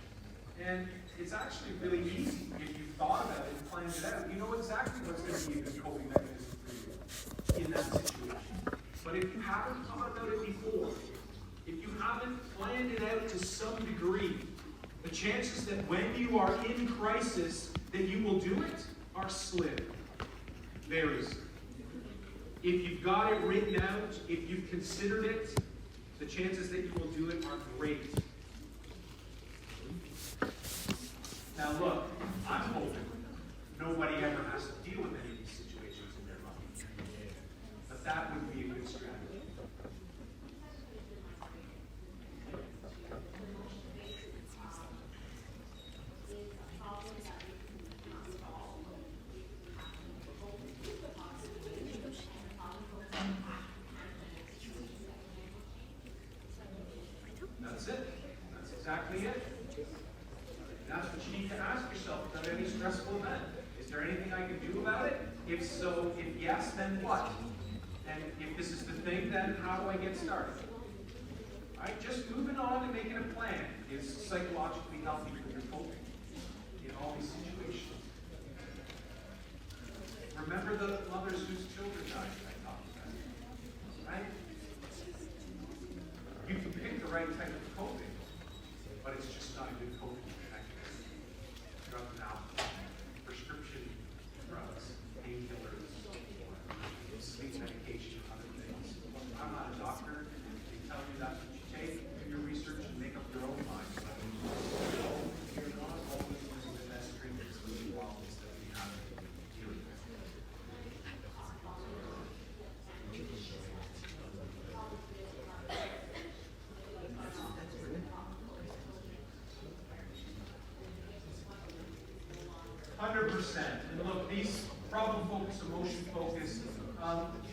And it's actually really easy if you've thought about it and planned it out. You know exactly what's going to be a good coping mechanism for you in that situation. But if you haven't thought about it before, if you haven't planned it out to some degree, the chances that when you are in crisis that you will do it are slim. Very slim. If you've got it written out, if you've considered it, the chances that you will do it are great. Now look, I'm hoping nobody ever has to deal with any of these situations in their life. But that would be a good strategy. any stressful event. Is there anything I can do about it? If so, if yes, then what? And if this is the thing, then how do I get started? Right? Just moving on and making a plan is psychologically healthy for your coping in all these situations. Remember the mothers whose children died I talked about, right? You can pick the right type of coping, but it's just not a good coping mechanism. Drug and alcohol, prescription drugs, painkillers, sleep medication, other things. I'm not a doctor. They tell you that's what you take. Do your research and make up your own mind. You're not always using the best treatments for the problems that we have dealing with. 100%. And look, these problem focused, emotion focused,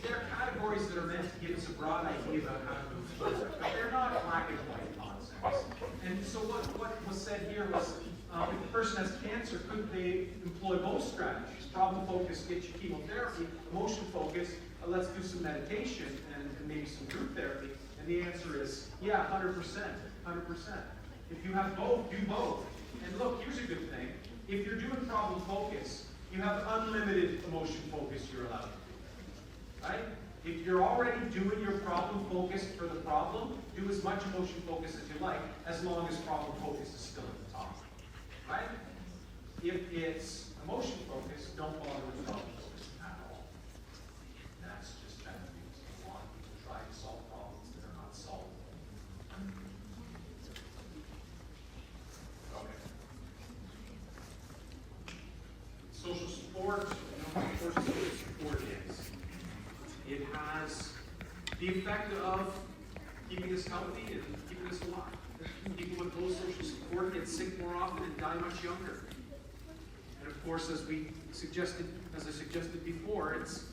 they're categories that are meant to give us a broad idea about how to move forward, but they're not black and white concepts. And so what was said here was, if a person has cancer, could they employ both strategies? Problem focused, get you chemotherapy. Emotion focused, let's do some meditation and maybe some group therapy. And the answer is, yeah, 100%, 100%. If you have both, do both. And look, here's a good thing. If you're doing problem focus, you have unlimited emotion focus you're allowed to do. Right? If you're already doing your problem focus for the problem, do as much emotion focus as you like, as long as problem focus is still at the top. Right? If it's emotion focus, don't bother with problem focus at all. That's just bad news. A lot of people try to solve problems that are not solvable. Okay. Social support, you know what social support is. It has the effect of keeping us healthy and keeping us alive. People with low social support get sick more often and die much younger. And of course, as I suggested before, it's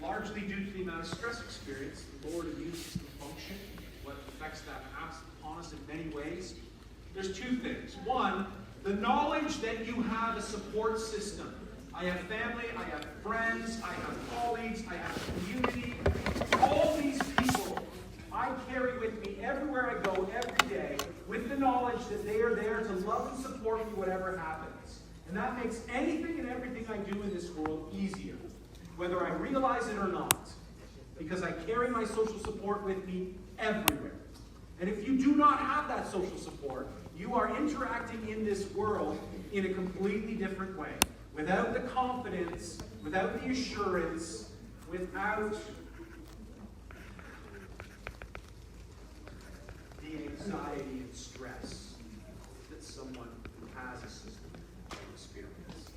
largely due to the amount of stress experienced, the lowered immune system function, what effects that has upon us in many ways. There's two things. One, the knowledge that you have a support system. I have family, I have friends, I have colleagues, I have community. All these people I carry with me everywhere I go every day with the knowledge that they are there to love and support me whatever happens. And that makes anything and everything I do in this world easier, whether I realize it or not, because I carry my social support with me everywhere. And if you do not have that social support, you are interacting in this world in a completely different way. Without the confidence, without the assurance, without the anxiety and stress that someone who has a system will experience.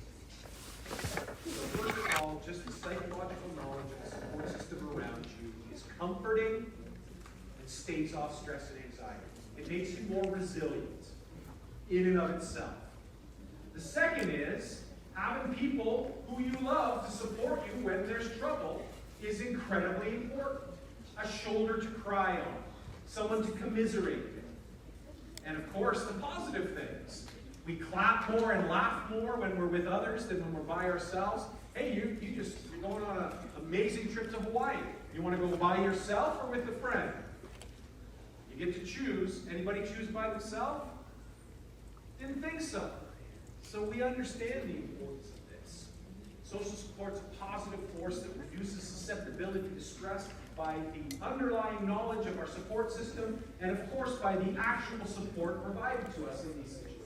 So first of all, just the psychological knowledge of the support system around you is comforting and staves off stress and anxiety. It makes you more resilient in and of itself. The second is having people who you love to support you when there's trouble is incredibly important. A shoulder to cry on, someone to commiserate with. And of course, the positive things. We clap more and laugh more when we're with others than when we're by ourselves. Hey, you're going on an amazing trip to Hawaii. You want to go by yourself or with a friend? You get to choose. Anybody choose by themselves? Didn't think so. So we understand the importance of this. Social support's a positive force that reduces susceptibility to stress by the underlying knowledge of our support system, and of course by the actual support provided to us in these situations.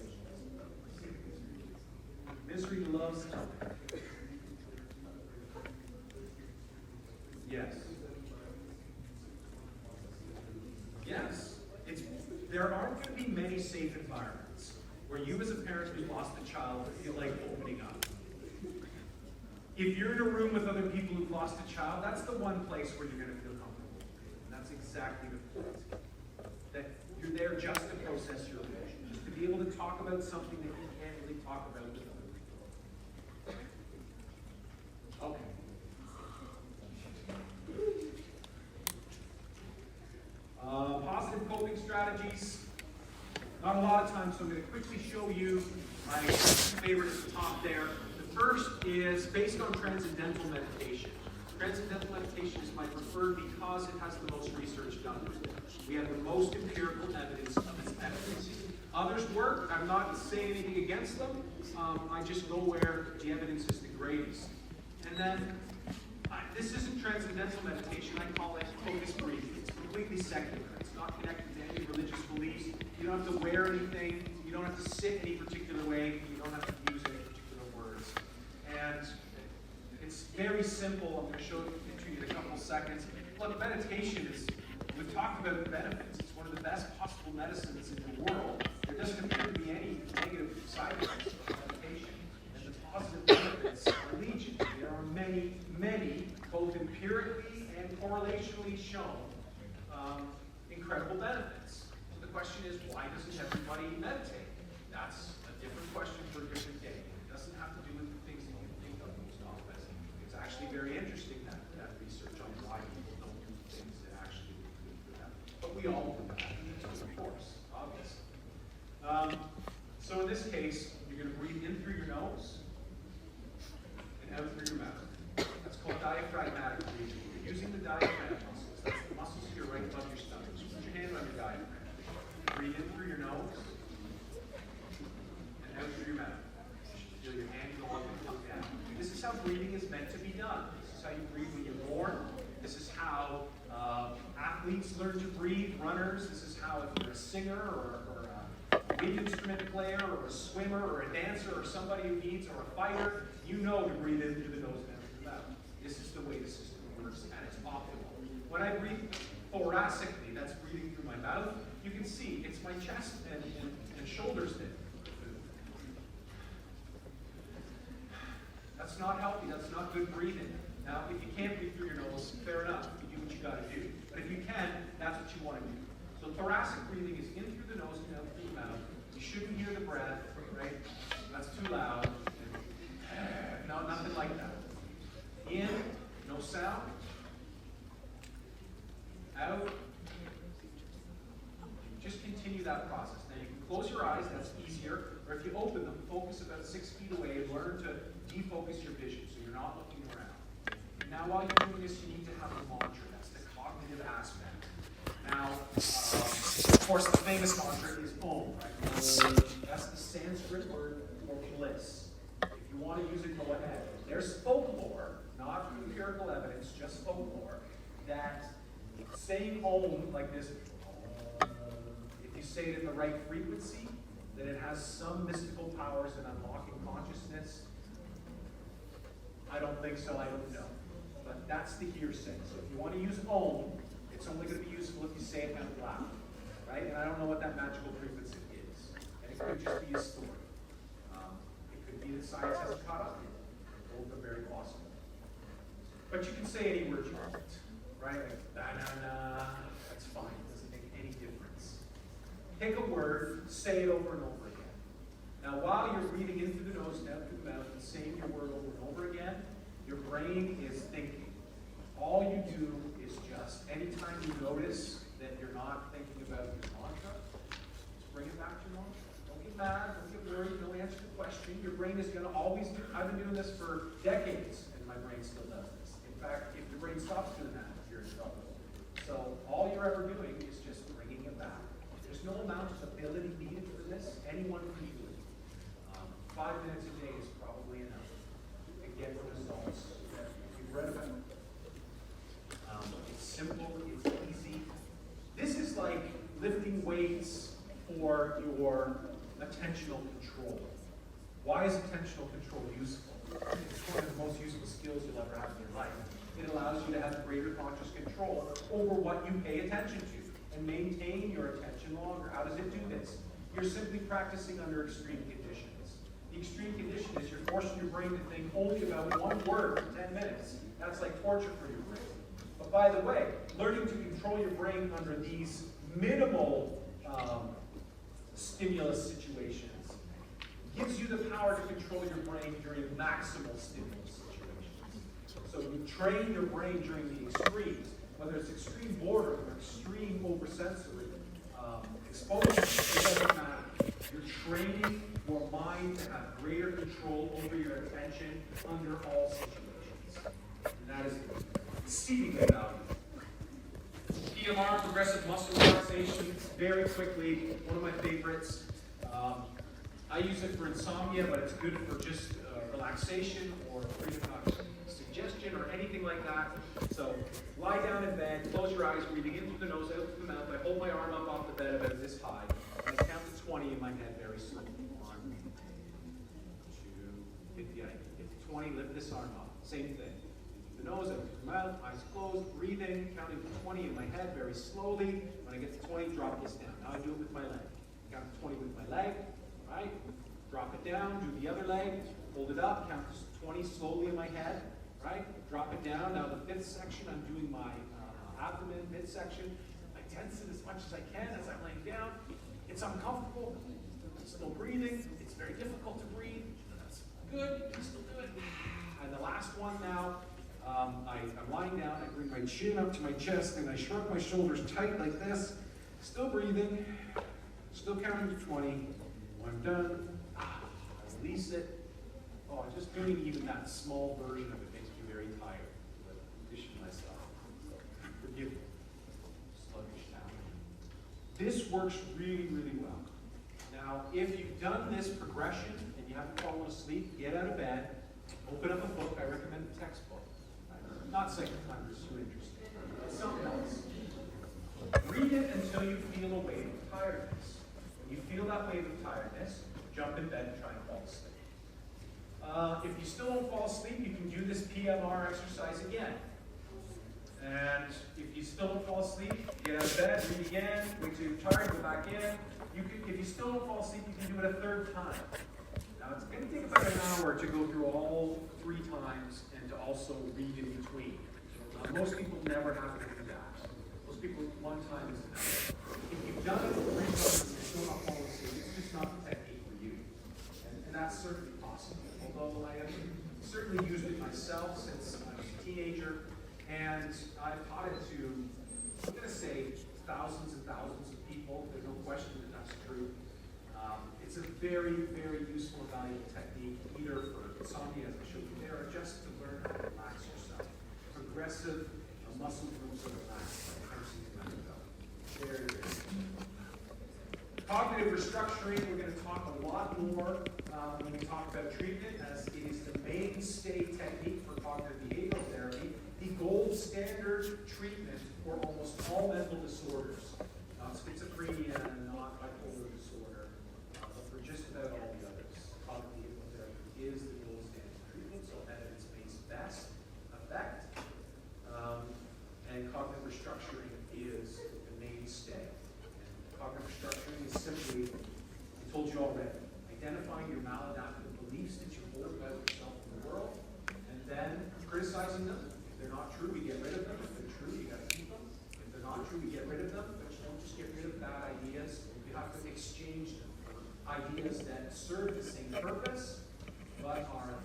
Misery loves help. Yes. Yes. There aren't going to be many safe environments where you as a parent who lost a child feel like opening up. If you're in a room with other people who've lost a child, that's the one place where you're going to feel comfortable. And that's exactly the point. That you're there just to process your emotions, just to be able to talk about something that you can't really talk about with other people. Okay. Positive coping strategies. Not a lot of time, so I'm going to quickly show you my favorite at the top there. The first is based on transcendental meditation. Transcendental meditation is my preferred because it has the most research done. We have the most empirical evidence of its efficacy. Others work. I'm not saying anything against them. I just go where the evidence is the greatest. And then, this isn't transcendental meditation. I call it focused breathing. It's completely secular. It's not connected to any religious beliefs. You don't have to wear anything. You don't have to sit any particular way. You don't have to use any particular words. And it's very simple. I'm going to show it to you in a couple seconds. Look, meditation is, we've talked about the benefits. It's one of the best possible medicines in the world. There doesn't appear to be any negative side effects of meditation. And the positive benefits are legion. There are many, many, both empirically and correlationally shown, incredible benefits. So the question is, why doesn't everybody meditate? That's a different question for a different day. It doesn't have to do with the things that you think of most often. It's actually very interesting that research on why people don't do things that actually would be good for them. But we all do that, of course, obviously. So in this case, you're going to breathe in through your nose and out through your mouth. That's called diaphragmatic breathing. You're using the diaphragm muscles. That's the muscles here right above your stomach. So put your hand on your diaphragm. Breathe in through your nose and out through your mouth. You should feel your hand go up and come down. This is how breathing is meant to be done. This is how you breathe when you're born. This is how athletes learn to breathe, runners. This is how if you're a singer or a wind instrument player or a swimmer or a dancer or somebody who needs or a fighter, you know to breathe in through the nose and out through the mouth. This is the way the system works, and it's optimal. When I breathe thoracically, that's breathing through my mouth, you can see it's my chest and shoulders that move. That's not healthy. That's not good breathing. Now, if you can't breathe through your nose, fair enough. You do what you got to do. But if you can, that's what you want to do. So thoracic breathing is in through the nose and out through the mouth. You shouldn't hear the breath, right? That's too loud. No, nothing like that. In, no sound. Out. Just continue that process. Now you can close your eyes, that's easier. Or if you open them, focus about 6 feet away and learn to defocus your vision so you're not looking around. Now while you're doing this, you need to have a mantra. That's the cognitive aspect. Now, of course, the famous mantra is Om, right? That's the Sanskrit word for bliss. If you want to use it, go ahead. There's folklore, not empirical evidence, just folklore, that saying Om like this, if you say it in the right frequency, that it has some mystical powers in unlocking consciousness. I don't think so, I don't know. But that's the hearsay. So if you want to use Om, it's only going to be useful if you say it out loud, right? And I don't know what that magical frequency is. And it could just be a story. It could be that science hasn't caught up yet. Both are very possible. But you can say any word you want, right? Like, banana, that's fine. It doesn't make any difference. Pick a word, say it over and over again. Now, while you're breathing in through the nose and out through the mouth and saying your word over and over again, your brain is thinking. All you do is just, anytime you notice that you're not thinking about your mantra, just bring it back to your mantra. Don't get mad, don't get worried, don't answer the question. Your brain is going to always do, I've been doing this for decades, and my brain still does this. In fact, if your brain stops doing that, you're in trouble. So all you're ever doing is just bringing it back. There's no amount of ability needed for this. Anyone can do it. 5 minutes a day is probably enough to get the results that you've read about. It's simple, it's easy. This is like lifting weights for your attentional control. Why is attentional control useful? It's one of the most useful skills you'll ever have in your life. It allows you to have greater conscious control over what you pay attention to and maintain your attention longer. How does it do this? You're simply practicing under extreme conditions. The extreme condition is you're forcing your brain to think only about one word for 10 minutes. That's like torture for your brain. But by the way, learning to control your brain under these minimal stimulus situations gives you the power to control your brain during maximal stimulus situations. So you train your brain during the extremes, whether it's extreme boredom or extreme oversensory exposure, it doesn't matter. You're training your mind to have greater control over your attention under all situations. And that is exceedingly valuable. PMR, progressive muscle relaxation, very quickly, one of my favorites. I use it for insomnia, but it's good for just relaxation or suggestion or anything like that. So lie down in bed, close your eyes, breathing in through the nose, out through the mouth. I hold my arm up off the bed about this high. And I count to 20 in my head very slowly. 1, 2, 50, 20, lift this arm up. Same thing. The nose, out through the mouth, eyes closed, breathing, counting to 20 in my head very slowly. When I get to 20, drop this down. Now I do it with my leg. Count to 20 with my leg, right? Drop it down, do the other leg, hold it up, count to 20 slowly in my head, right? Drop it down. Now the fifth section, I'm doing my abdomen, midsection. I tense it as much as I can as I'm laying down. It's uncomfortable, I'm still breathing. It's very difficult to breathe. That's good, you can still do it. And the last one now, I'm lying down, I bring my chin up to my chest, and I shrug my shoulders tight like this. Still breathing, still counting to 20. When I'm done, I release it. Oh, just doing even that small version of it makes me very tired. But condition myself. Forgive me. Sluggish now. This works really, really well. Now, if you've done this progression and you haven't fallen asleep, get out of bed, open up a book. I recommend a textbook. Not second time, it's too interesting. Something else. Read it until you feel a wave of tiredness. When you feel that wave of tiredness, jump in bed and try and fall asleep. If you still don't fall asleep, you can do this PMR exercise again. And if you still don't fall asleep, get out of bed, read again, wait till you're tired, go back in. If you still don't fall asleep, you can do it a third time. Now it's going to take about an hour to go through all 3 times and to also read in between. Most people never have to do that. Most people, 1 time is enough. If you've done it 3 times and you're still not falling asleep, it's just not the technique for you. And that's certainly possible. Although I have certainly used it myself since I was a teenager, and I've taught it to, I'm going to say, thousands and thousands of people. There's no question that that's true. It's a very, very useful and valuable technique, either for insomnia, as I showed you there, or just to learn how to relax yourself. Progressive muscle groups are relaxed by tensing your mouth. Very, very useful. Cognitive restructuring, we're going to talk a lot more when we talk about treatment, as it is the mainstay technique for cognitive behavioral therapy, the gold standard treatment for almost all mental disorders, not schizophrenia, not bipolar disorder, but for just about all the others. Cognitive behavioral therapy is the gold standard treatment, so evidence-based best effect, and cognitive restructuring is the mainstay. Cognitive restructuring is simply, I told you already, identifying your maladaptive beliefs that you hold about yourself in the world, and then criticizing them. If they're not true, we get rid of them. If they're true, you got to keep them. If they're not true, we get rid of them. But you don't just get rid of bad ideas. You have to exchange them for ideas that serve the same purpose, but are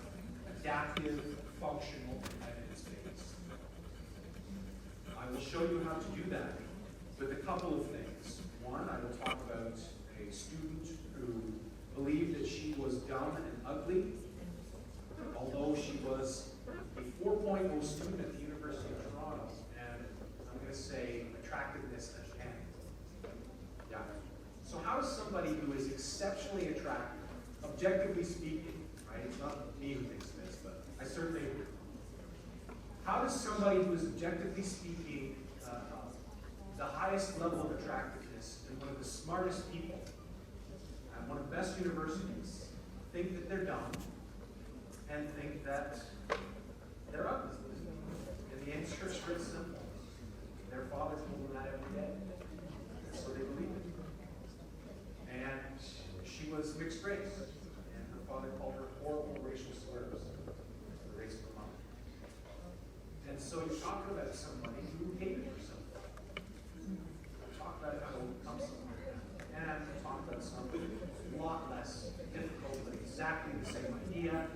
adaptive, functional, and evidence-based. I will show you how to do that with a couple of things. One, I will talk about a student who believed that she was dumb and ugly, although she was a 4.0 student at the University of Toronto, and I'm going to say attractiveness as 10. Yeah. So how does somebody who is exceptionally attractive, objectively speaking, right? It's not me who thinks this, but I certainly agree. How does somebody who is objectively speaking the highest level of attractiveness and one of the smartest people at one of the best universities think that they're dumb and think that they're ugly? And the answer is pretty simple. Their father told them that every day. And so they believe it. And she was mixed race. And her father called her horrible racial slurs for the race of her mother. And so you talk about somebody who hated herself. Talk about how to become somewhere. And talk about something a lot less difficult, but exactly the same idea.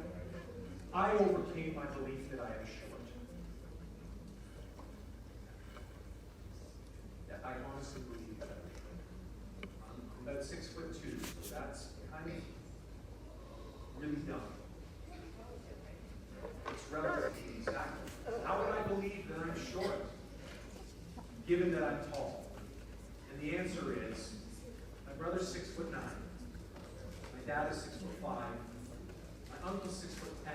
I overcame my belief that I am short. That I honestly believe that I'm short. 6'2", so that's kind of really dumb. It's relative to the exact. How would I believe that I'm short, given that I'm tall? And the answer is, my brother's 6'9", my dad is 6'5", my uncle's 6'10".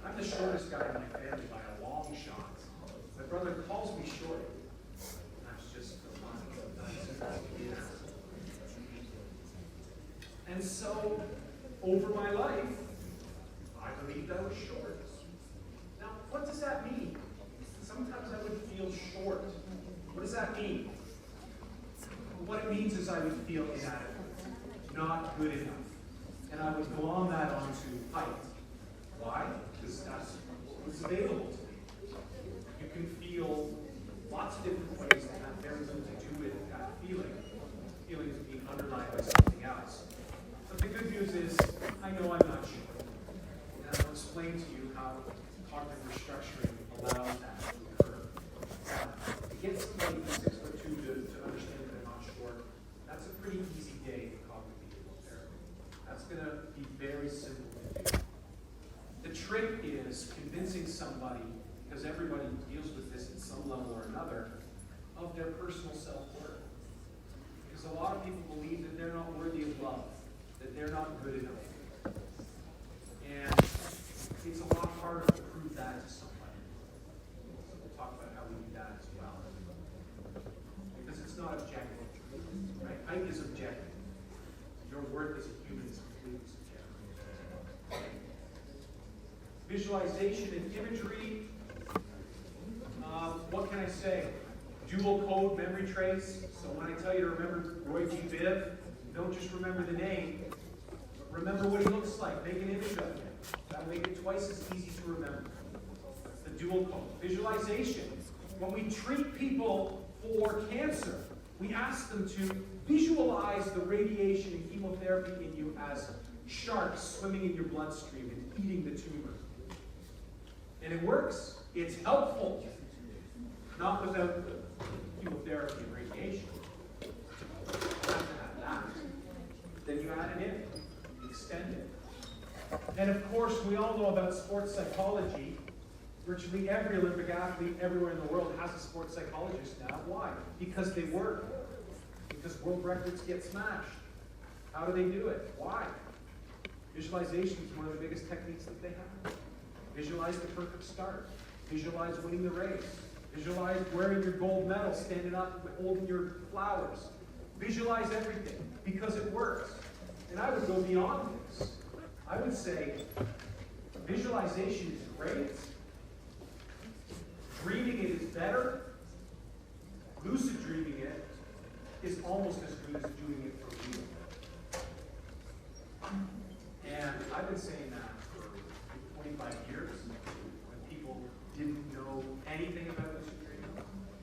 I'm the shortest guy in my family by a long shot. My brother calls me short. That's just for fun. And so, over my life, I believed I was short. Now, what does that mean? Sometimes I would feel short. What does that mean? What it means is I would feel inadequate, not good enough. And I would go on that onto height. Why? Because that's what was available to me. You can feel lots of different ways that have very little to do with that feeling. Feeling is being underlined by something else. But the good news is, I know I'm not sure. And I'll explain to you how cognitive restructuring allows that to occur. To get somebody who's 6'2" to understand that they're not short, that's a pretty easy day for cognitive behavioral therapy. That's going to be very simple to do. The trick is convincing somebody, because everybody deals with this at some level or another, of their personal self-worth. Because a lot of people believe that they're not worthy of love, that they're not good enough. And it's a lot harder to prove that to somebody. So we'll talk about how we do that as well. Because it's not objective, right? Height is objective. Your worth as a human is completely subjective. Visualization and imagery. What can I say? Dual code memory trace. So when I tell you to remember Roy G. Biv, don't just remember the name, but remember what he looks like. Make an image of him. That'll make it twice as easy to remember. That's the dual code. Visualization. When we treat people for cancer, we ask them to visualize the radiation and chemotherapy in you as sharks swimming in your bloodstream and eating the tumor. And it works. It's helpful. Not without the chemotherapy and radiation. You have to have that. Then you add it in. You extend it. And of course, we all know about sports psychology. Virtually every Olympic athlete everywhere in the world has a sports psychologist now. Why? Because they work. Because world records get smashed. How do they do it? Why? Visualization is one of the biggest techniques that they have. Visualize the perfect start. Visualize winning the race. Visualize wearing your gold medal, standing up, holding your flowers. Visualize everything, because it works. And I would go beyond this. I would say visualization is great. Dreaming it is better. Lucid dreaming it is almost as good as doing it for real. And I've been saying that for 25 years, when people didn't know anything about lucid dreaming.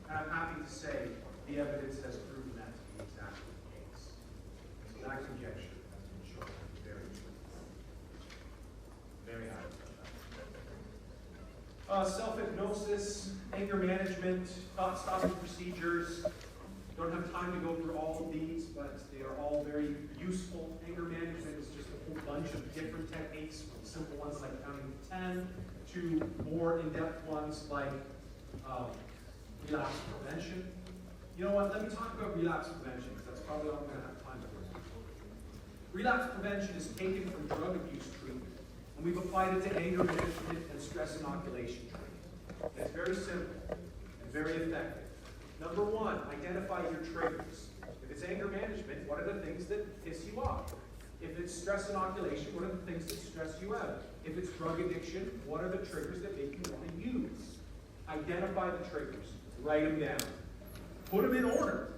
And I'm happy to say the evidence has proven that to be exactly the case. So that conjecture has been shown to be very true. Very happy about that. Self-hypnosis, anger management, thought-stopping procedures. Don't have time to go through all of these, but they are all very useful. Anger management is just a whole bunch of different techniques, from simple ones like counting to 10 to more in-depth ones like relapse prevention. You know what? Let me talk about relapse prevention, because that's probably all I'm going to have time for. Relapse prevention is taken from drug abuse treatment, and we've applied it to anger management and stress inoculation training. It's very simple and very effective. Number one, identify your triggers. If it's anger management, what are the things that piss you off? If it's stress inoculation, what are the things that stress you out? If it's drug addiction, what are the triggers that make you want to use? Identify the triggers. Write them down. Put them in order.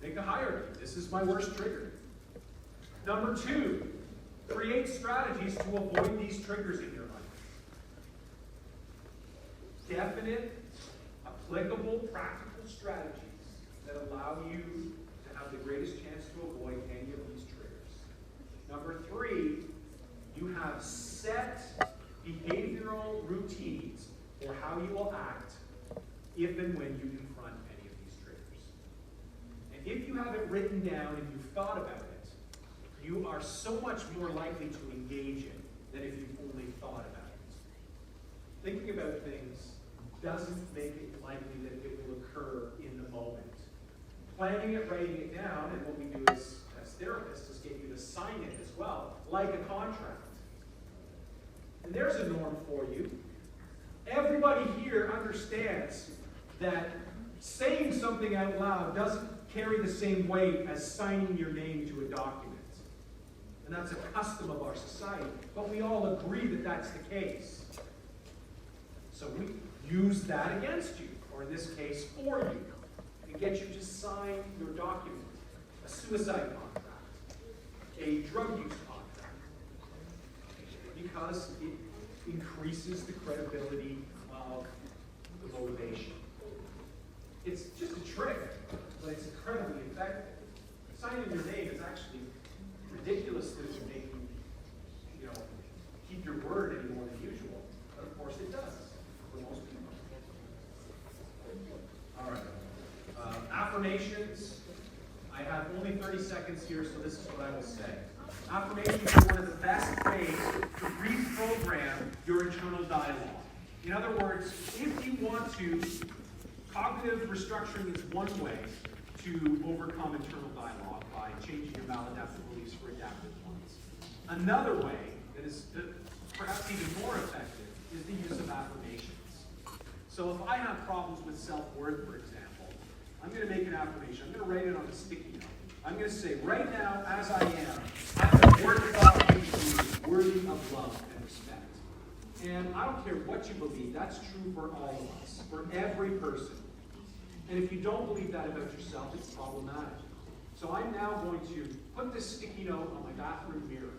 Make a hierarchy. This is my worst trigger. Number two, create strategies to avoid these triggers in your life. Definite, applicable, practical strategies that allow you to have the greatest chance to avoid any of these triggers. Number three, you have set behavioral routines for how you will act if and when you confront any of these triggers. And if you have it written down and you thought about it, you are so much more likely to engage it than if you've only thought about it. Thinking about things doesn't make it likely that it will occur in the moment. Planning it, writing it down, and what we do as therapists is get you to sign it as well, like a contract. And there's a norm for you. Everybody here understands that saying something out loud doesn't carry the same weight as signing your name to a document. And that's a custom of our society. But we all agree that that's the case. So we use that against you, or in this case, for you, and get you to sign your document. A suicide contract, a drug use contract, because it increases the credibility of the motivation. It's just a trick, but it's incredibly effective. Signing your name is actually ridiculously to make you, keep your word any more than usual. But of course it does for most people. All right. Affirmations. I have only 30 seconds here, so this is what I will say. Affirmations are one of the best ways to reprogram your internal dialogue. In other words, if you want to, cognitive restructuring is one way to overcome internal dialogue by changing your maladaptive beliefs for adaptive ones. Another way that is perhaps even more effective is the use of affirmations. So if I have problems with self-worth, for example, I'm going to make an affirmation. I'm going to write it on a sticky note. I'm going to say, right now, as I am, I'm a worthwhile human being, worthy of love and respect. And I don't care what you believe, that's true for all of us, for every person. And if you don't believe that about yourself, it's problematic. So I'm now going to put this sticky note on my bathroom mirror.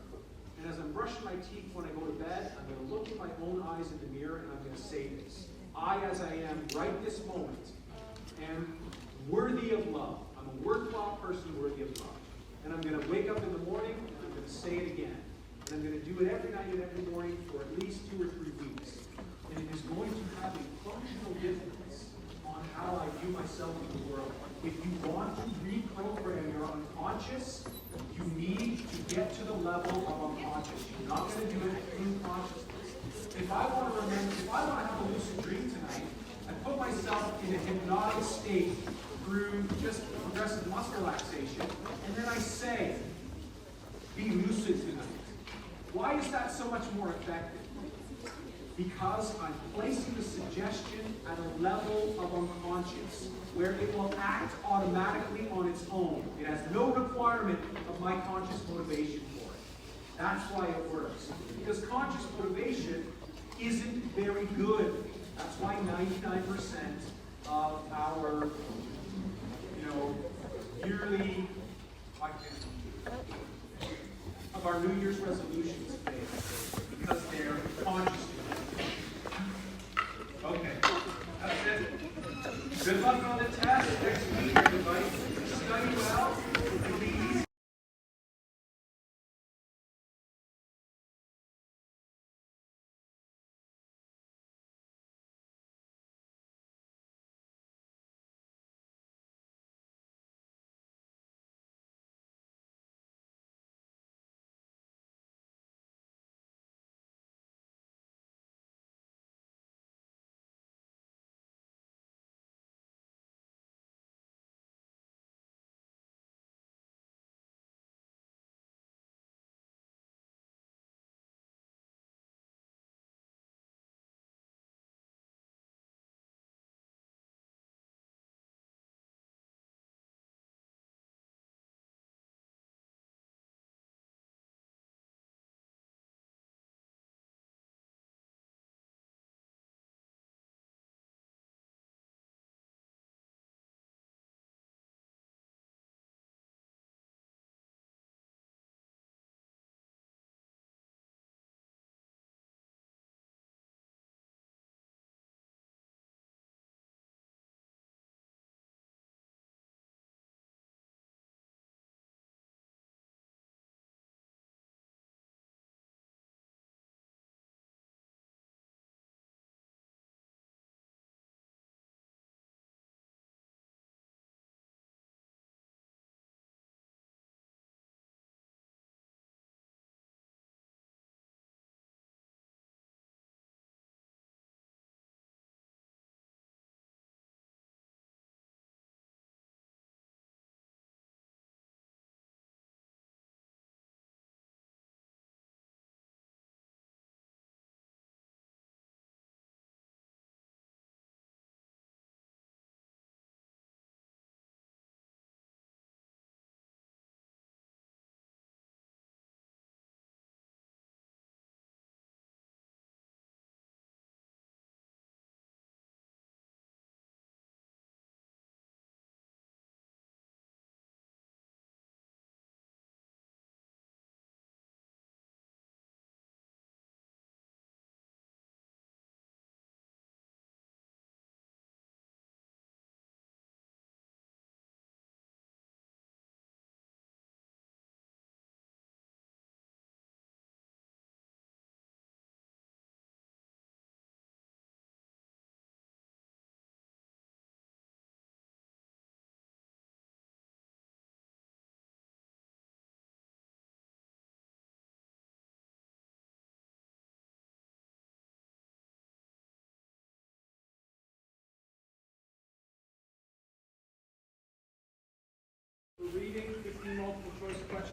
And as I'm brushing my teeth when I go to bed, I'm going to look in my own eyes in the mirror and I'm going to say this. I, as I am, right this moment, am worthy of love. I'm a worthwhile person worthy of love. And I'm going to wake up in the morning and I'm going to say it again. And I'm going to do it every night and every morning for at least 2 or 3 weeks. And it is going to have a functional difference on how I view myself in the world. If you want to reprogram your unconscious, you need to get to the level of unconscious. You're not going to do it through consciousness. If I want to have a lucid dream tonight, I put myself in a hypnotic state through just progressive muscle relaxation, and then I say, be lucid tonight. Why is that so much more effective? Because I'm placing the suggestion at a level of unconscious, where it will act automatically on its own. It has no requirement of my conscious motivation for it. That's why it works. Because conscious motivation isn't very good. That's why 99% of our, yearly, of our New Year's resolutions fail because they're conscious. Okay, that's it. Good luck on the test next week, everybody. Study well. It'll be easy. reading, 15 multiple choice questions.